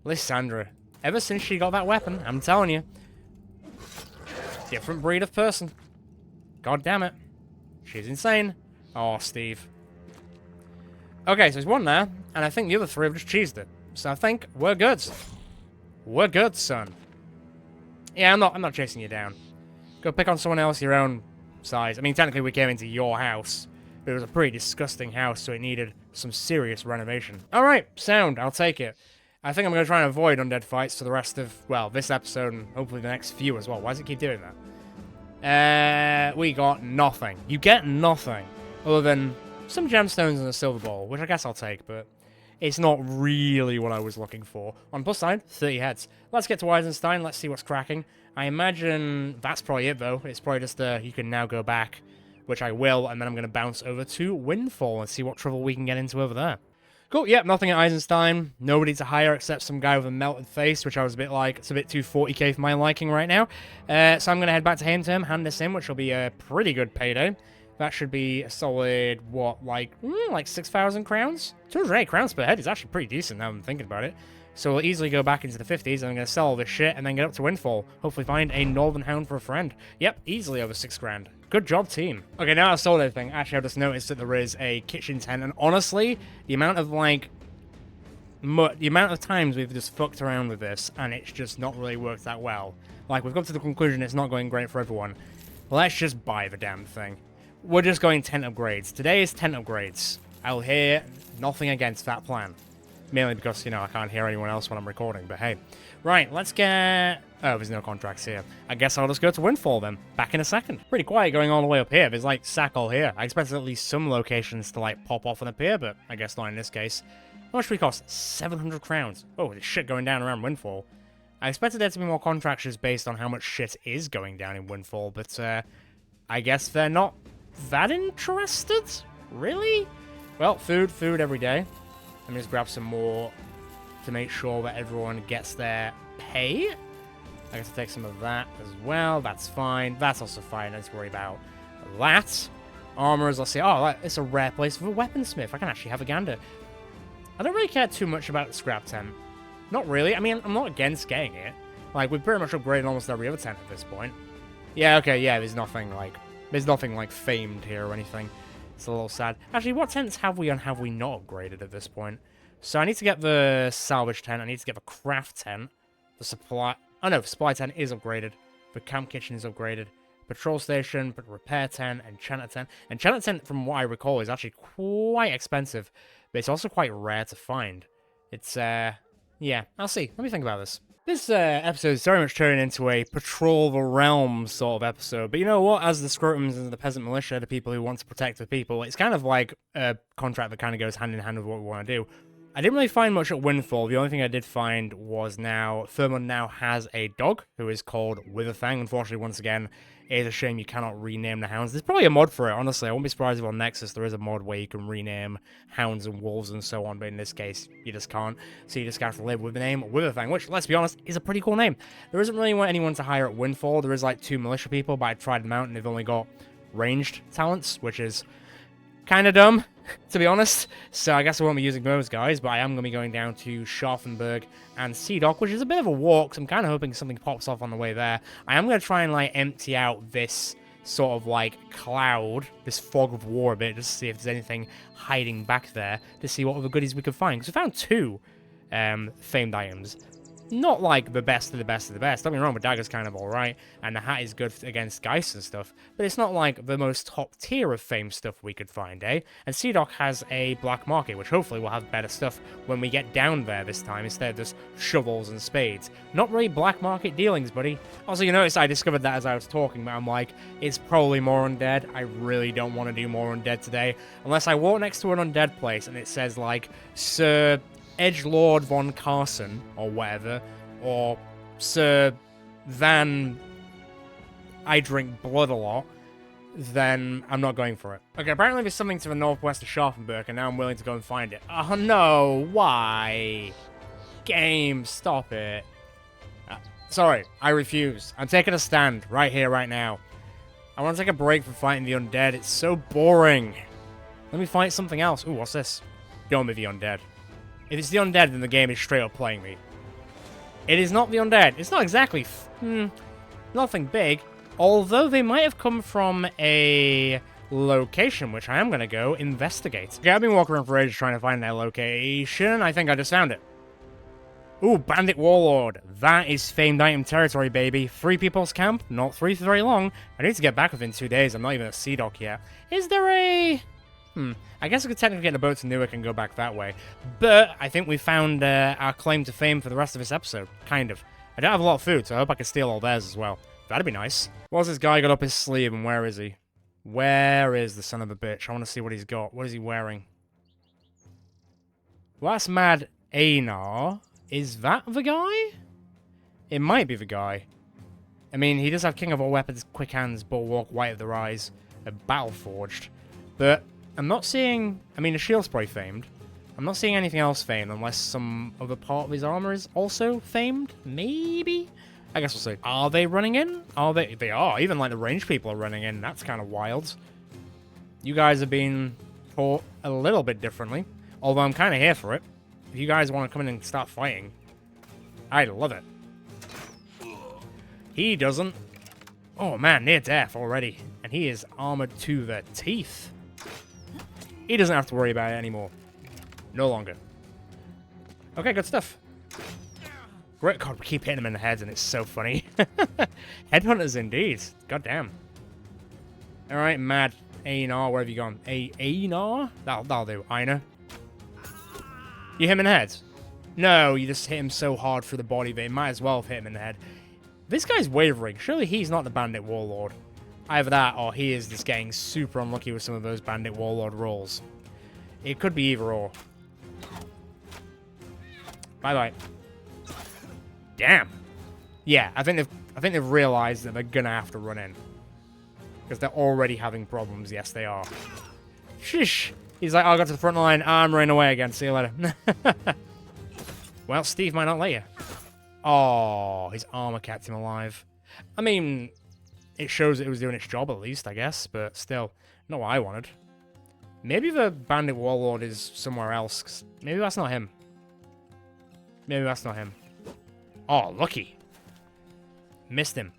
Lysandra. Ever since she got that weapon, I'm telling you. Different breed of person. God damn it. She's insane. Oh, Steve. Okay, so there's one there, and I think the other 3 have just cheesed it. So I think we're good. We're good, son. Yeah, I'm not chasing you down. Go pick on someone else your own size. I mean, technically we came into your house, but it was a pretty disgusting house, so it needed some serious renovation. Alright, sound. I'll take it. I think I'm going to try and avoid undead fights for the rest of, well, this episode and hopefully the next few as well. Why does it keep doing that? We got nothing. You get nothing. Other than some gemstones and a silver bowl, which I guess I'll take, but it's not really what I was looking for. On plus side, 30 heads. Let's get to Eisenstein. Let's see what's cracking. I imagine that's probably it, though. It's probably just you can now go back, which I will, and then I'm going to bounce over to Windfall and see what trouble we can get into over there. Cool, yep, nothing at Eisenstein. Nobody to hire except some guy with a melted face, which I was a bit like, it's a bit too 40k for my liking right now. So I'm going to head back to Haimterm, hand this in, which will be a pretty good payday. That should be a solid, what, like 6,000 crowns? 208 crowns per head is actually pretty decent now I'm thinking about it. So we'll easily go back into the 50s, and I'm going to sell all this shit, and then get up to Windfall. Hopefully find a Northern Hound for a friend. Yep, easily over 6 grand. Good job, team. Okay, now I've sold everything. Actually, I've just noticed that there is a kitchen tent, and honestly, the amount of, times we've just fucked around with this, and it's just not really worked that well. Like, we've come to the conclusion it's not going great for everyone. Let's just buy the damn thing. We're just going tent upgrades. Today is tent upgrades. I'll hear nothing against that plan. Mainly because, you know, I can't hear anyone else when I'm recording, but hey. Right, let's get... Oh, there's no contracts here. I guess I'll just go to Windfall then. Back in a second. Pretty quiet going all the way up here. There's, like, sack all here. I expected at least some locations to, like, pop off and appear, but I guess not in this case. How much do we cost? 700 crowns. Oh, there's shit going down around Windfall. I expected there to be more contracts just based on how much shit is going down in Windfall, but, I guess they're not that interested? Really? Well, food every day. Let me just grab some more to make sure that everyone gets their pay. I guess I'll take some of that as well. That's fine. That's also fine. Let's worry about that. Armorers, let's see. Oh, it's a rare place for a weaponsmith. I can actually have a gander. I don't really care too much about the scrap tent. Not really. I mean, I'm not against getting it. Like, we've pretty much upgraded almost every other tent at this point. Yeah, okay, yeah, there's nothing like famed here or anything. It's a little sad. Actually, what tents have we and have we not upgraded at this point? So I need to get the salvage tent. I need to get the craft tent. The supply... Oh no, the supply tent is upgraded. The camp kitchen is upgraded. Patrol station, but repair tent, enchanter tent. Enchanter tent, from what I recall, is actually quite expensive. But it's also quite rare to find. It's, yeah, I'll see. Let me think about this. This episode is very much turning into a patrol the realm sort of episode, but you know what? As the Scrotums and the Peasant Militia, the people who want to protect the people, it's kind of like a contract that kind of goes hand in hand with what we want to do. I didn't really find much at Windfall. The only thing I did find was Thermod now has a dog who is called Witherfang. Unfortunately, once again, it is a shame you cannot rename the hounds. There's probably a mod for it, honestly. I won't be surprised if on Nexus there is a mod where you can rename hounds and wolves and so on, but in this case, you just can't. So you just have to live with the name Witherfang, which, let's be honest, is a pretty cool name. There isn't really anyone to hire at Windfall. There is like 2 militia people, but I tried them out and they've only got ranged talents, which is kind of dumb, to be honest. So I guess I won't be using those guys, but I am going to be going down to Scharfenberg and Seedock, which is a bit of a walk, so I'm kind of hoping something pops off on the way there. I am going to try and, like, empty out this sort of, like, cloud, this fog of war a bit, just to see if there's anything hiding back there, to see what other goodies we can find. Because we found 2 famed items. Not like the best of the best of the best. Don't get me wrong, the dagger's kind of alright, and the hat is good against Geist and stuff, but it's not like the most top tier of fame stuff we could find, eh? And Seedock has a black market, which hopefully will have better stuff when we get down there this time, instead of just shovels and spades. Not really black market dealings, buddy. Also, you notice I discovered that as I was talking, but I'm like, it's probably more undead. I really don't want to do more undead today, unless I walk next to an undead place and it says, like, Sir Edgelord von Carson, or whatever, or Sir Van I drink blood a lot, then I'm not going for it. Okay, apparently there's something to the northwest of Scharfenberg, and now I'm willing to go and find it. Oh no, why? Game, stop it. Sorry, I refuse. I'm taking a stand, right here, right now. I want to take a break from fighting the undead. It's so boring. Let me fight something else. Ooh, what's this? Don't be the undead. If it's the undead, then the game is straight up playing me. It is not the undead. It's not exactly... nothing big. Although they might have come from a location, which I am going to go investigate. Okay, I've been walking around for ages trying to find that location. I think I just found it. Ooh, Bandit Warlord. That is famed item territory, baby. 3 people's camp. Not 3 for very long. I need to get back within 2 days. I'm not even at Seedock yet. Is there a... I guess I could technically get a boat to Newark and go back that way. But I think we found our claim to fame for the rest of this episode. Kind of. I don't have a lot of food, so I hope I can steal all theirs as well. That'd be nice. What's this guy got up his sleeve, and where is he? Where is the son of a bitch? I want to see what he's got. What is he wearing? Well, that's Mad Einar. Is that the guy? It might be the guy. I mean, he does have King of All Weapons, Quick Hands, Bulwark, White of the Rise, and Battle Forged. But I'm not seeing... I mean, the shield's probably famed. I'm not seeing anything else famed, unless some other part of his armor is also famed? Maybe? I guess we'll see. Are they running in? Are they? They are. Even, like, the ranged people are running in. That's kind of wild. You guys are being taught a little bit differently. Although I'm kind of here for it. If you guys want to come in and start fighting, I'd love it. He doesn't. Oh, man, near death already. And he is armored to the teeth. He doesn't have to worry about it anymore. No longer. Okay, good stuff. Great. God, we keep hitting him in the heads, and it's so funny. Headhunters indeed. God damn. Alright, Mad Einar, where have you gone? Einar? That'll do. Einar. You hit him in the head? No, you just hit him so hard through the body that it might as well have hit him in the head. This guy's wavering. Surely he's not the Bandit Warlord. Either that, or he is just getting super unlucky with some of those Bandit Warlord rolls. It could be either or. Bye-bye. Damn. Yeah, I think they've realized that they're gonna have to run in. Because they're already having problems. Yes, they are. Shish. He's like, oh, I got to the front line. I'm running away again. See you later. Well, Steve might not let you. Oh, his armor kept him alive. I mean, it shows it was doing its job at least, I guess. But still, not what I wanted. Maybe the Bandit Warlord is somewhere else. 'Cause maybe that's not him. Maybe that's not him. Oh, lucky. Missed him.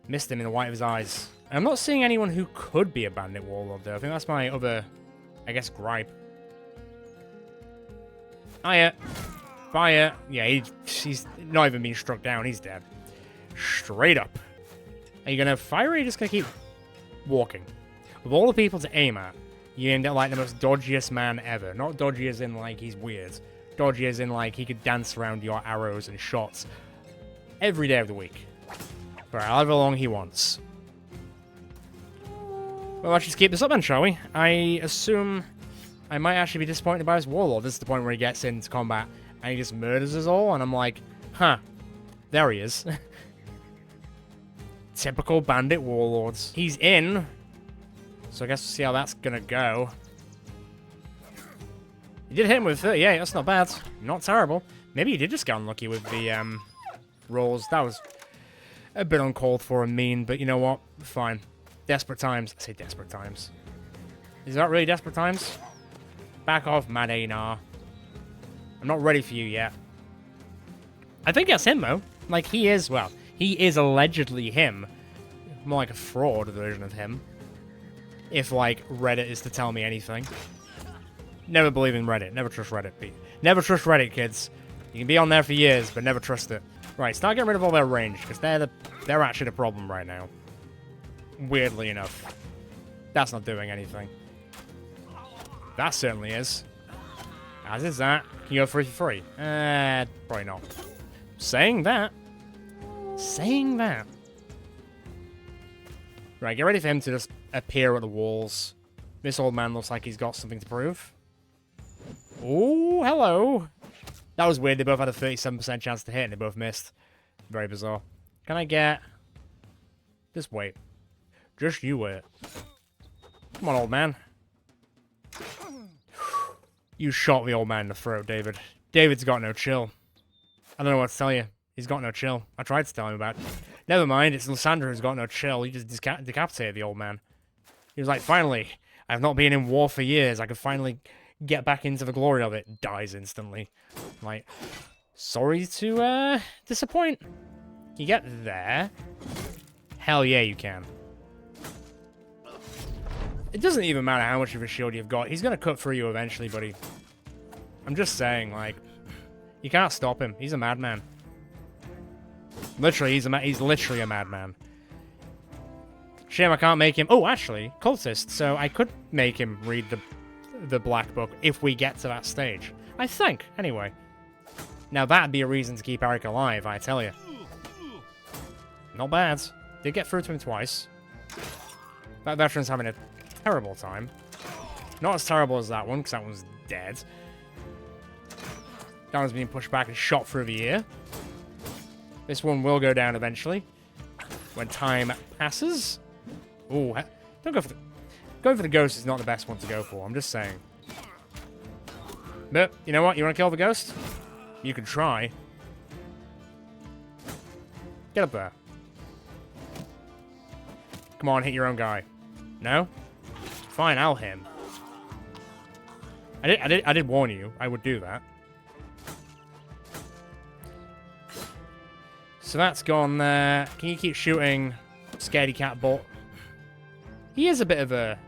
Missed him in the white of his eyes. And I'm not seeing anyone who could be a Bandit Warlord, though. I think that's my other, I guess, gripe. Hiya. Fire. Yeah, he's not even being struck down. He's dead. Straight up. Are you going to fire, or are you just going to keep walking? With all the people to aim at, you end up like the most dodgiest man ever. Not dodgy as in, like, he's weird. Dodgy as in, like, he could dance around your arrows and shots every day of the week. For however long he wants. Well, let's just keep this up then, shall we? I assume I might actually be disappointed by his warlord. This is the point where he gets into combat and he just murders us all, and I'm like, huh, there he is. Typical bandit warlords. He's in, so I guess we'll see how that's gonna go. He did hit him with 38, that's not bad. Not terrible. Maybe he did just get unlucky with the rolls. That was a bit uncalled for and mean, but you know what? Fine. Desperate times. I say desperate times. Is that really desperate times? Back off, Madena. I'm not ready for you yet. I think that's him, though. Like, he is, well, he is allegedly him. More like a fraud version of him. If, like, Reddit is to tell me anything. Never believe in Reddit. Never trust Reddit. Never trust Reddit, kids. You can be on there for years, but never trust it. Right, start getting rid of all their range, because they're actually the problem right now. Weirdly enough. That's not doing anything. That certainly is. As is that. Can you go 3 for 3? Probably not. Saying that. Saying that. Right, get ready for him to just appear at the walls. This old man looks like he's got something to prove. Oh, hello. That was weird. They both had a 37% chance to hit and they both missed. Very bizarre. Can I get... Just wait. Just you wait. Come on, old man. You shot the old man in the throat, David. David's got no chill. I don't know what to tell you. He's got no chill. I tried to tell him about it. Never mind, it's Lysandra who's got no chill. He just decapitated the old man. He was like, finally, I've not been in war for years. I could finally get back into the glory of it. Dies instantly. Like, sorry to, disappoint. Can you get there? Hell yeah, you can. It doesn't even matter how much of a shield you've got. He's gonna cut through you eventually, buddy. I'm just saying, like, you can't stop him. He's a madman. Literally, he's literally a madman. Shame I can't make him... Oh, actually, cultist. So I could make him read the Black Book if we get to that stage. I think, anyway. Now that'd be a reason to keep Eric alive, I tell you. Not bad. Did get through to him twice. That veteran's having a terrible time. Not as terrible as that one, because that one's dead. That one's being pushed back and shot through the ear. This one will go down eventually. When time passes. Ooh, don't go for the... Going for the ghost is not the best one to go for, I'm just saying. But, you know what? You want to kill the ghost? You can try. Get up there. Come on, hit your own guy. No? Fine, I'll hit him. I did warn you. I would do that. So that's gone there. Can you keep shooting, scaredy cat bot? He is a bit of a...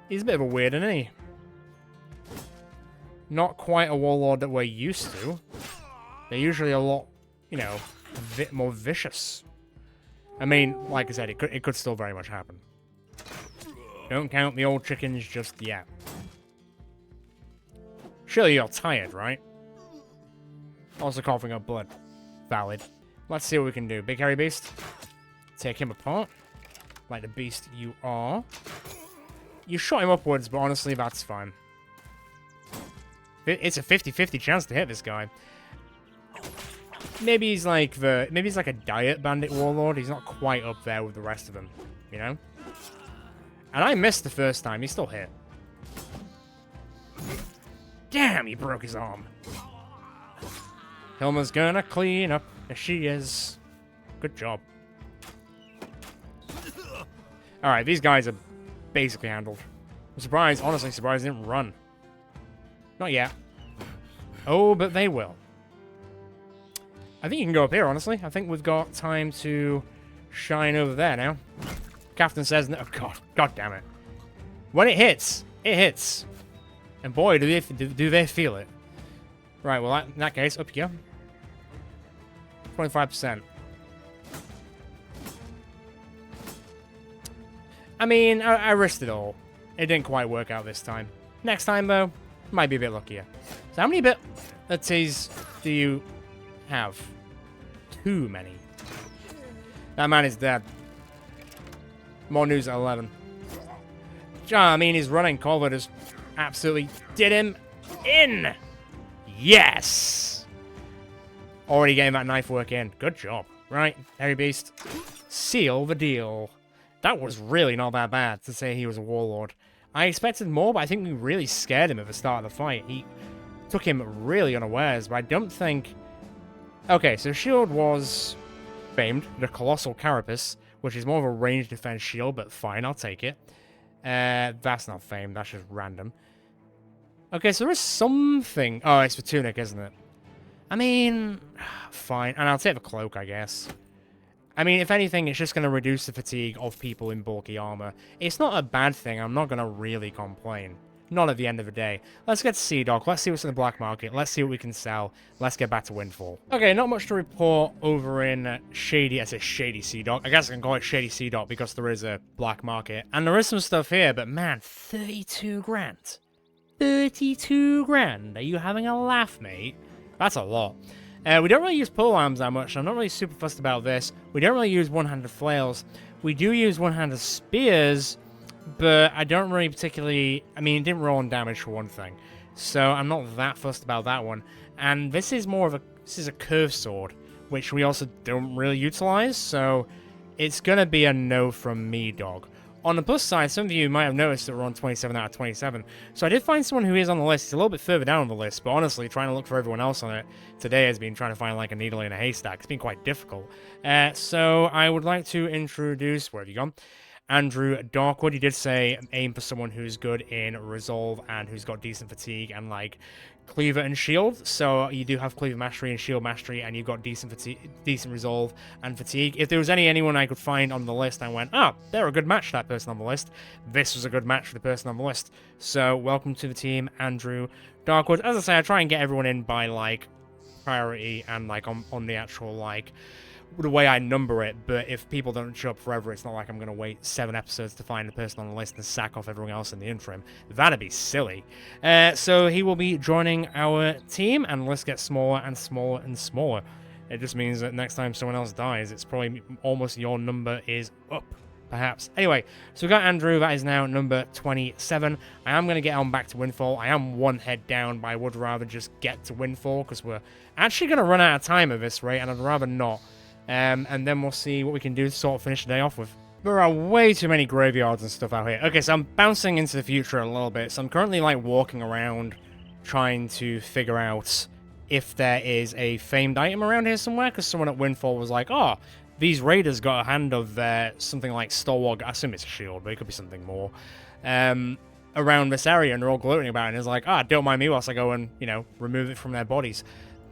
He's a bit of a weird, isn't he? Not quite a warlord that we're used to. They're usually a lot, you know, more vicious. I mean, like I said, it could still very much happen. Don't count the old chickens just yet. Surely you're tired, right? Also coughing up blood. Valid. Let's see what we can do. Big hairy beast. Take him apart. Like the beast you are. You shot him upwards, but honestly, that's fine. It's a 50-50 chance to hit this guy. Maybe he's like a diet bandit warlord. He's not quite up there with the rest of them, you know? And I missed the first time. He still hit. Damn, he broke his arm. Hilma's gonna clean up. There she is. Good job. Alright, these guys are basically handled. I'm surprised, honestly surprised they didn't run. Not yet. Oh, but they will. I think you can go up here, honestly. I think we've got time to shine over there now. Captain says, no, oh, God damn it. When it hits, it hits. And boy, do they feel it. Right, well, in that case, up you go. 25%. I mean, I risked it all. It didn't quite work out this time. Next time, though, might be a bit luckier. So how many abilities do you have? Too many. That man is dead. More news at 11. I mean, he's running. Culver just absolutely did him in. Yes! Already getting that knife work in. Good job. Right, Hairy Beast. Seal the deal. That was really not that bad to say he was a warlord. I expected more, but I think we really scared him at the start of the fight. He took him really unawares, but I don't think... Okay, so shield was famed, the Colossal Carapace, which is more of a ranged defense shield, but fine, I'll take it. That's not famed, that's just random. Okay, so there is something... Oh, it's for Tunic, isn't it? I mean... Fine, and I'll take the Cloak, I guess. I mean, if anything, it's just going to reduce the fatigue of people in bulky armor. It's not a bad thing, I'm not going to really complain. Not at the end of the day. Let's get to Sea Dog, let's see what's in the black market, let's see what we can sell, let's get back to Windfall. Okay, not much to report over in Shady, I say Shady Sea Dog. I guess I can call it Shady Sea Dog because there is a black market. And there is some stuff here, but man, 32 grand. 32 grand? Are you having a laugh, mate? That's a lot. We don't really use pole arms that much, so I'm not really super fussed about this. We don't really use one-handed flails. We do use one-handed spears, but I don't really particularly... I mean, it didn't roll on damage for one thing, so I'm not that fussed about that one. And this is more of a... This is a curved sword, which we also don't really utilize, so it's gonna be a no from me, dog. On the plus side, some of you might have noticed that we're on 27 out of 27. So I did find someone who is on the list. He's a little bit further down on the list, but honestly, trying to look for everyone else on it today has been trying to find like a needle in a haystack. It's been quite difficult. So I would like to introduce... Where have you gone? Andrew Darkwood. He did say aim for someone who's good in Resolve and who's got decent fatigue and like Cleaver and Shield. So you do have Cleaver Mastery and Shield Mastery, and you've got decent Resolve and Fatigue. If there was anyone I could find on the list, I went, oh, they're a good match for that person on the list. This was a good match for the person on the list. So welcome to the team, Andrew Darkwood. As I say, I try and get everyone in by like priority and like on the actual like the way I number it, but if people don't show up forever, it's not like I'm going to wait 7 episodes to find a person on the list and sack off everyone else in the interim. That'd be silly. So he will be joining our team, and let's get smaller and smaller and smaller. It just means that next time someone else dies, it's probably almost your number is up, perhaps. Anyway, so we got Andrew, that is now number 27. I am going to get on back to Windfall. I am 1 head down, but I would rather just get to Windfall, because we're actually going to run out of time at this rate, and I'd rather not. And then we'll see what we can do to sort of finish the day off with. There are way too many graveyards and stuff out here. Okay, so I'm bouncing into the future a little bit. So I'm currently like walking around trying to figure out if there is a famed item around here somewhere, because someone at Windfall was like, oh, these raiders got a hand of something like Stalwart, I assume it's a shield, but it could be something more, around this area, and they're all gloating about it, and it's like, ah, don't mind me whilst I go and, you know, remove it from their bodies.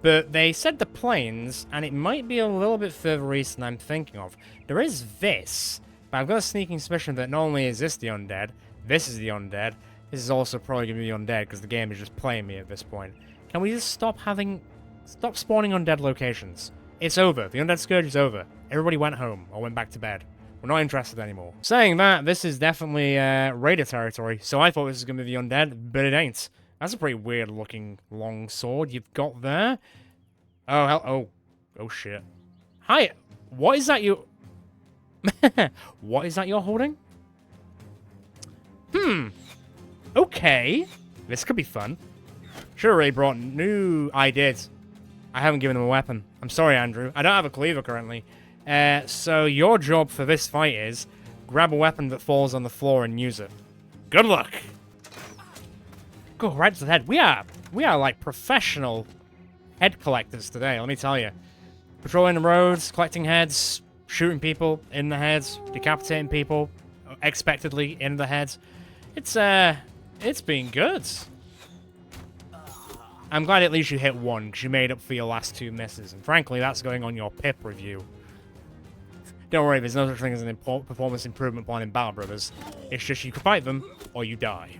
But they said the plains, and it might be a little bit further east than I'm thinking of. There is this, but I've got a sneaking suspicion that not only is this the undead, this is the undead, this is also probably going to be the undead, because the game is just playing me at this point. Can we just stop spawning undead locations? It's over. The undead scourge is over. Everybody went home, or went back to bed. We're not interested anymore. Saying that, this is definitely raider territory, so I thought this was going to be the undead, but it ain't. That's a pretty weird looking long sword you've got there. Oh, hell, oh shit. Hi, what is that you... What is that you're holding? Okay. This could be fun. Should have already brought new... I did. I haven't given him a weapon. I'm sorry, Andrew. I don't have a cleaver currently. So your job for this fight is grab a weapon that falls on the floor and use it. Good luck. Go right to the head. We are like professional head collectors today, let me tell you. Patrolling the roads, collecting heads, shooting people in the heads, decapitating people expectedly in the heads. It's been good. I'm glad at least you hit 1, because you made up for your last 2 misses, and frankly, that's going on your PIP review. Don't worry, there's no such thing as an performance improvement plan in Battle Brothers. It's just you can fight them, or you die.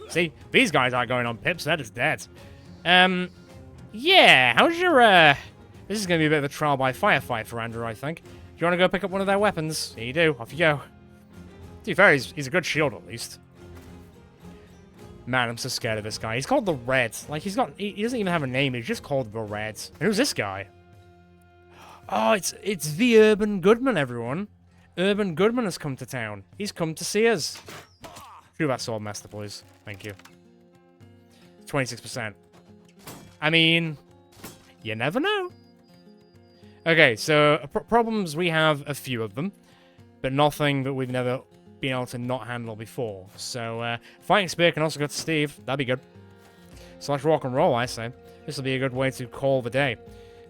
See, these guys aren't going on pips, they're just dead. Yeah, how's your, This is going to be a bit of a trial by fire fight for Andrew, I think. Do you want to go pick up one of their weapons? Here you do, off you go. To be fair, he's a good shield, at least. Man, I'm so scared of this guy. He's called the Red. Like, he doesn't even have a name, he's just called the Red. And who's this guy? Oh, it's the Urban Goodman, everyone. Urban Goodman has come to town. He's come to see us. Shoot that sword master, please. Thank you. 26%. I mean, you never know. Okay, so problems, we have a few of them, but nothing that we've never been able to not handle before. So, fighting spear can also go to Steve. That'd be good. So let's rock and roll, I say. This will be a good way to call the day.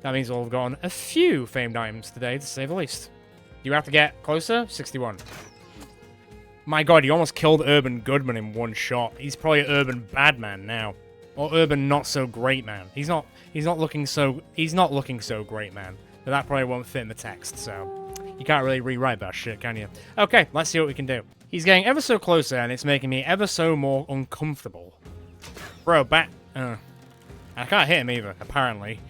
That means we'll have gotten a few famed items today, to say the least. You have to get closer? 61. My god, you almost killed Urban Goodman in one shot. He's probably Urban Badman now. Or Urban Not So Great Man. He's not looking so great, man. But that probably won't fit in the text, so you can't really rewrite that shit, can you? Okay, let's see what we can do. He's getting ever so closer, and it's making me ever so more uncomfortable. Bro, I can't hit him either, apparently.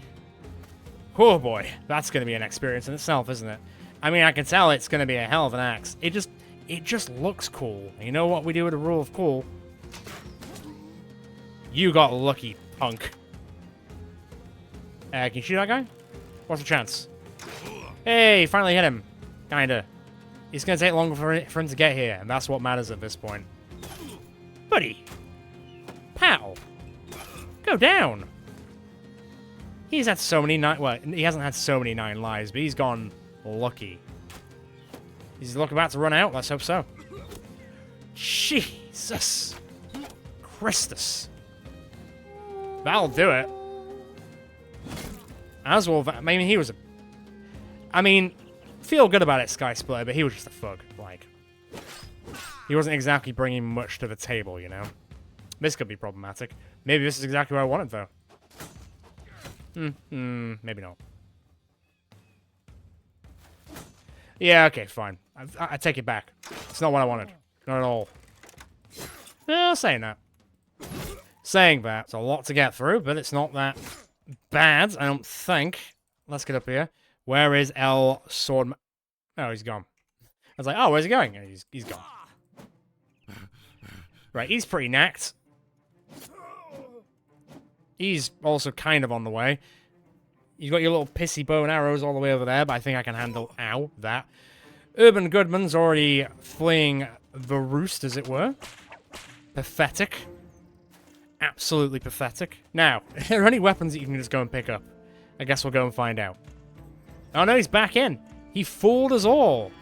Oh boy, that's gonna be an experience in itself, isn't it? I mean, I can tell it's gonna be a hell of an axe. It just looks cool. You know what we do with the rule of cool? You got lucky, punk. Can you shoot that guy? What's the chance? Hey, finally hit him. Kinda. It's gonna take longer for him to get here, and that's what matters at this point. Buddy! Pow! Go down! He's had so many well, he hasn't had so many 9 lives, but he's gone lucky. Is the luck about to run out? Let's hope so. Jesus Christus. That'll do it. As well, I mean, he was a... I mean, feel good about it, Sky Splitter, but he was just a thug. Like, he wasn't exactly bringing much to the table, you know? This could be problematic. Maybe this is exactly what I wanted, though. Maybe not. Yeah, okay, fine. I take it back. It's not what I wanted. Not at all. Yeah, saying that. Saying that. It's a lot to get through, but it's not that bad, I don't think. Let's get up here. Where is El Swordman? Oh, he's gone. I was like, oh, where's he going? And he's gone. Right, he's pretty knacked. He's also kind of on the way. You've got your little pissy bow and arrows all the way over there, but I think I can handle, that. Urban Goodman's already fleeing the roost, as it were. Pathetic. Absolutely pathetic. Now, are there any weapons that you can just go and pick up? I guess we'll go and find out. Oh no, he's back in. He fooled us all.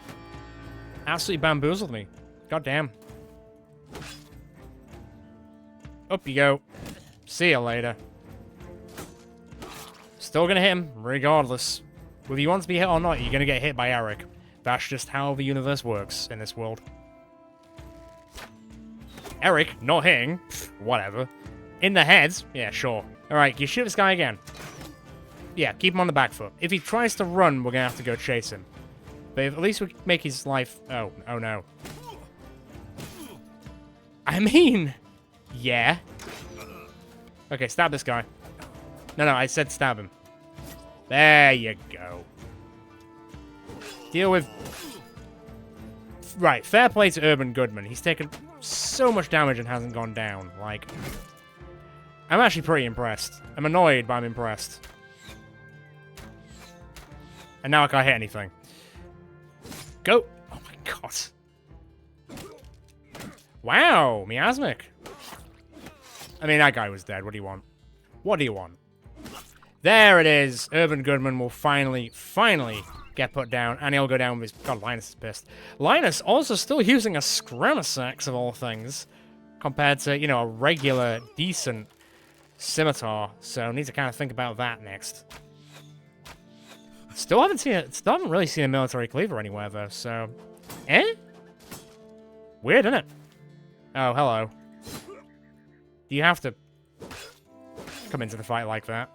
Absolutely bamboozled me. God damn. Up you go. See you later. Still gonna hit him, regardless. Whether you want to be hit or not, you're gonna get hit by Eric. That's just how the universe works in this world. Eric, not hitting. Whatever. In the head? Yeah, sure. Alright, you shoot this guy again. Yeah, keep him on the back foot. If he tries to run, we're gonna have to go chase him. But if at least we make his life... Oh no. I mean... Yeah. Okay, stab this guy. No, I said stab him. There you go. Deal with... Right, fair play to Urban Goodman. He's taken so much damage and hasn't gone down. Like... I'm actually pretty impressed. I'm annoyed, but I'm impressed. And now I can't hit anything. Go! Oh my god. Wow, miasmic. I mean, that guy was dead. What do you want? What do you want? There it is. Urban Goodman will finally get put down, and he'll go down with his... God, Linus is pissed. Linus also still using a Scramasax, of all things, compared to, you know, a regular, decent scimitar. So, need to kind of think about that next. Still haven't really seen a military cleaver anywhere, though, so... Eh? Weird, isn't it? Oh, hello. Do you have to come into the fight like that?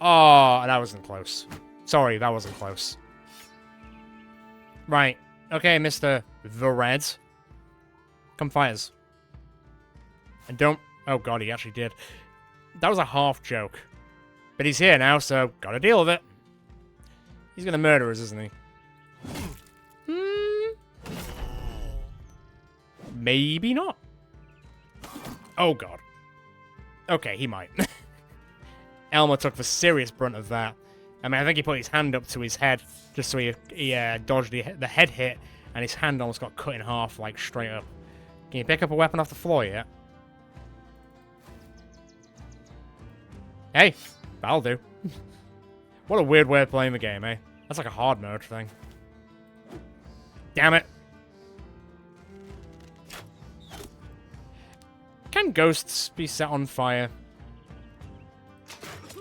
Oh, that wasn't close. Sorry, that wasn't close. Right. Okay, Mr. The Red. Come fight us. And don't... Oh god, he actually did. That was a half joke. But he's here now, so gotta deal with it. He's gonna murder us, isn't he? Maybe not. Oh god. Okay, he might. Elmer took the serious brunt of that. I mean, I think he put his hand up to his head just so he dodged the head hit, and his hand almost got cut in half, like, straight up. Can you pick up a weapon off the floor yet? Hey, that'll do. What a weird way of playing the game, eh? That's like a hard mode thing. Damn it. Can ghosts be set on fire?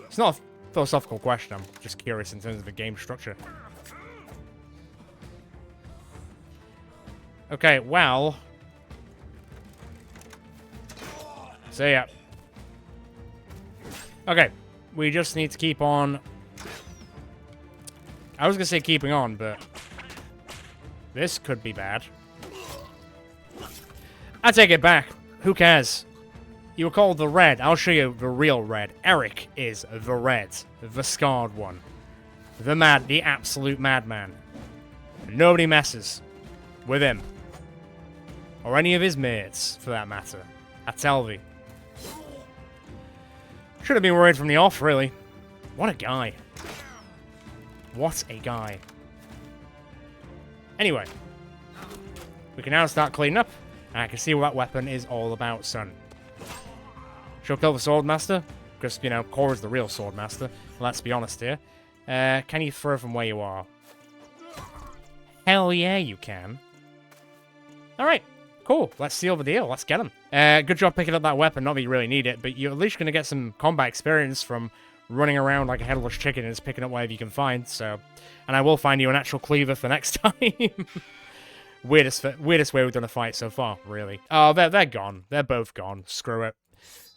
It's not a philosophical question, I'm just curious in terms of the game structure. Okay, well... So yeah. Okay, we just need to keep on... I was gonna say keeping on, but... This could be bad. I take it back. Who cares? You were called the Red. I'll show you the real Red. Eric is the Red. The scarred one. The absolute madman. Nobody messes with him. Or any of his mates, for that matter. I tell thee. Should have been worried from the off, really. What a guy. What a guy. Anyway. We can now start cleaning up. And I can see what that weapon is all about, son. Should I kill the Swordmaster? Because, you know, Cora's the real Swordmaster. Let's be honest here. Can you throw from where you are? Hell yeah, you can. Alright. Cool. Let's seal the deal. Let's get him. Good job picking up that weapon. Not that you really need it, but you're at least going to get some combat experience from running around like a headless chicken and just picking up whatever you can find, so... And I will find you an actual cleaver for next time. Weirdest way we've done a fight so far, really. Oh, they're gone. They're both gone. Screw it.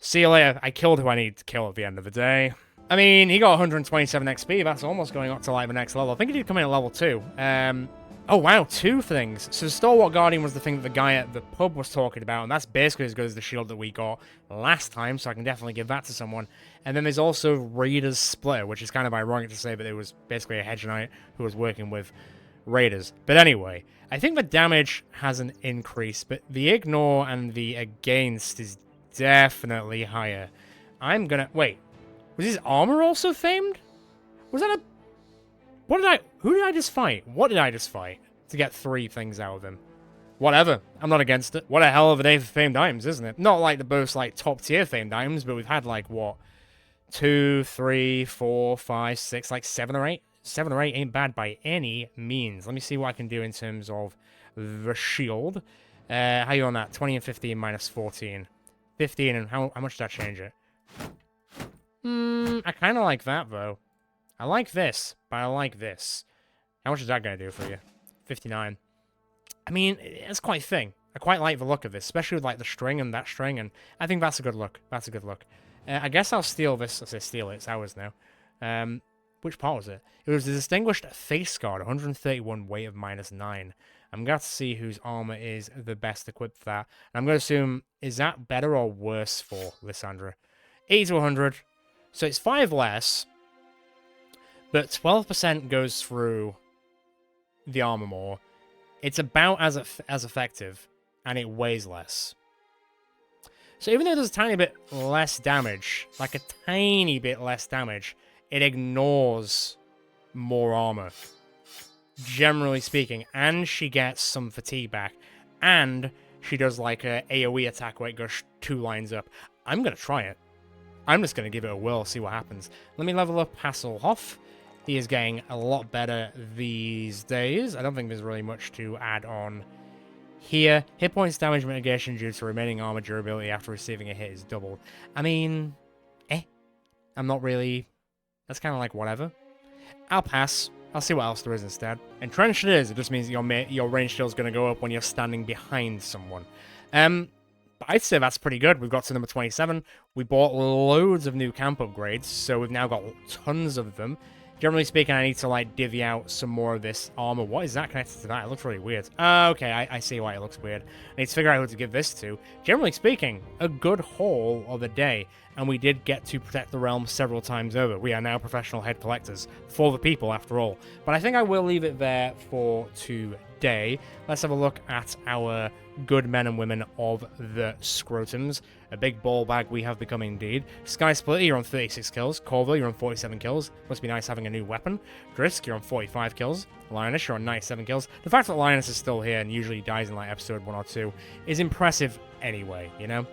See you later. I killed who I needed to kill at the end of the day. I mean, he got 127 XP. That's almost going up to, like, the next level. I think he did come in at level 2. Oh, wow, 2 things. So Stalwart Guardian was the thing that the guy at the pub was talking about, and that's basically as good as the shield that we got last time, so I can definitely give that to someone. And then there's also Raiders Splitter, which is kind of ironic to say, but it was basically a hedge knight who was working with Raiders. But anyway, I think the damage hasn't increased, but the ignore and the against is definitely higher. I'm gonna... Wait. Was his armor also famed? Was that a... Who did I just fight? What did I just fight? To get 3 things out of him. Whatever. I'm not against it. What a hell of a day for famed items, isn't it? Not like the most, like, top-tier famed items, but we've had, like, what? 2, 3, 4, 5, 6, like 7 or 8? 7 or 8 ain't bad by any means. Let me see what I can do in terms of the shield. How you on that? 20 and 15 minus 14. 15, and how much did that change it? I kind of like that, though. I like this, but I like this. How much is that going to do for you? 59. I mean, it's quite thin. I quite like the look of this, especially with, like, the string and that string, and I think that's a good look. That's a good look. I guess I'll steal this. I say steal it. It's ours now. Which part was it? It was the Distinguished Face Guard, 131 weight of -9. I'm going to see whose armor is the best equipped for that. And I'm going to assume, is that better or worse for Lysandra? 80 to 100. So it's 5 less, but 12% goes through the armor more. It's about as effective, and it weighs less. So even though there's a tiny bit less damage, like a tiny bit less damage, it ignores more armor. Generally speaking. And she gets some fatigue back. And she does like a AoE attack where it goes 2 lines up. I'm going to try it. I'm just going to give it a whirl, see what happens. Let me level up Hasselhoff. He is getting a lot better these days. I don't think there's really much to add on here. Hit points damage mitigation due to remaining armor durability after receiving a hit is doubled. I mean, I'm not really... That's kind of like whatever. I'll pass. I'll see what else there is instead. Entrenched it is. It just means your range skill is going to go up when you're standing behind someone. But I'd say that's pretty good. We've got to number 27. We bought loads of new camp upgrades, so we've now got tons of them. Generally speaking, I need to, like, divvy out some more of this armor. What is that connected to that? It looks really weird. Okay, I see why it looks weird. I need to figure out who to give this to. Generally speaking, a good haul of a day, and we did get to protect the realm several times over. We are now professional head collectors for the people, after all. But I think I will leave it there for today. today, let's have a look at our good men and women of the scrotums. A big ball bag we have become indeed. Sky Splitter, you're on 36 kills. Corville, you're on 47 kills. Must be nice having a new weapon. Drisk, you're on 45 kills. Lioness, you're on 97 kills. The fact that Lioness is still here and usually dies in like episode 1 or 2 is impressive anyway, you know?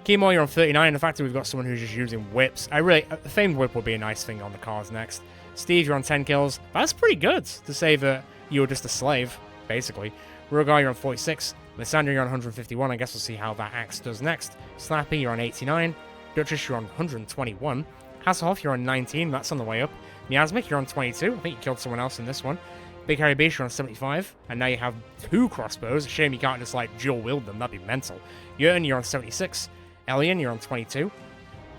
Keymo, you're on 39. The fact that we've got someone who's just using whips. A Famed Whip would be a nice thing on the cards next. Steve, you're on 10 kills. That's pretty good to say that you were just a slave, basically. Rugar, you're on 46. Lysandra, you're on 151. I guess we'll see how that axe does next. Slappy, you're on 89. Duchess, you're on 121. Hasselhoff, you're on 19. That's on the way up. Miasmic, you're on 22. I think you killed someone else in this one. Big Harry Beast, you're on 75. And now you have 2 crossbows. Shame you can't just, like, dual wield them. That'd be mental. Jurgen, you're on 76. Elian, you're on 22.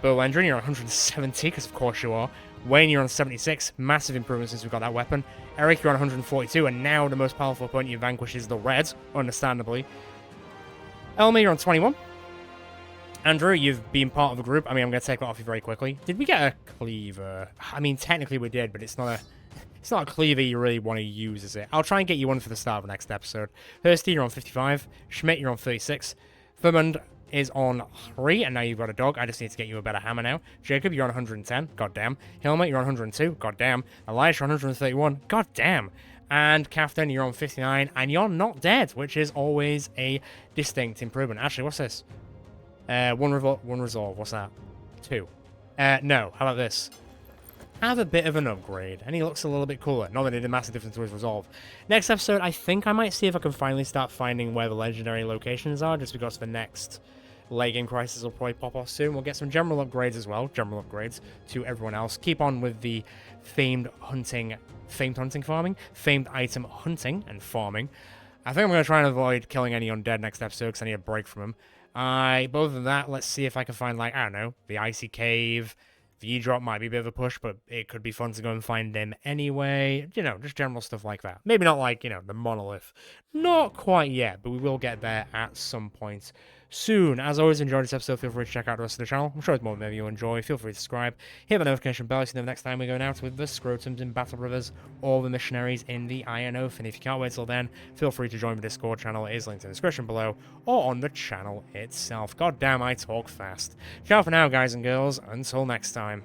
Berlendrin, you're on 170, because of course you are. Wayne, you're on 76. Massive improvement since we got that weapon. Eric, you're on 142, and now the most powerful opponent you vanquish is the red, understandably. Elmer, you're on 21. Andrew, you've been part of the group. I mean, I'm going to take that off you very quickly. Did we get a cleaver? I mean, technically we did, but it's not a cleaver you really want to use, is it? I'll try and get you one for the start of the next episode. Hursty, you're on 55. Schmidt, you're on 36. Vermund is on 3, and now you've got a dog. I just need to get you a better hammer now. Jacob, you're on 110. Goddamn. Helmet, you're on 102. Goddamn. Elias, you're on 131. Goddamn. And Captain, you're on 59, and you're not dead, which is always a distinct improvement. Actually, what's this? One resolve. What's that? 2. No. How about this? Have a bit of an upgrade, and he looks a little bit cooler. Not that it did a massive difference to his resolve. Next episode, I think I might see if I can finally start finding where the legendary locations are, just because the next late game crisis will probably pop off soon. We'll get some general upgrades as well, general upgrades to everyone else. Keep on with the famed item hunting and farming. I think I'm going to try and avoid killing any undead next episode, because I need a break from them. Both of that, let's see if I can find, like, I don't know, the icy cave. The E-drop might be a bit of a push, but it could be fun to go and find them anyway. You know, just general stuff like that. Maybe not like, you know, the monolith. Not quite yet, but we will get there at some point soon. As always, enjoyed this episode. Feel free to check out the rest of the channel. I'm sure it's more than maybe you'll enjoy. Feel free to subscribe. Hit the notification bell so you know the next time we're going out with the Scrotums in Battle Brothers or the Missionaries in the Iron Oath. And if you can't wait till then, feel free to join the Discord channel. It is linked in the description below or on the channel itself. God damn, I talk fast. Ciao for now, guys and girls. Until next time.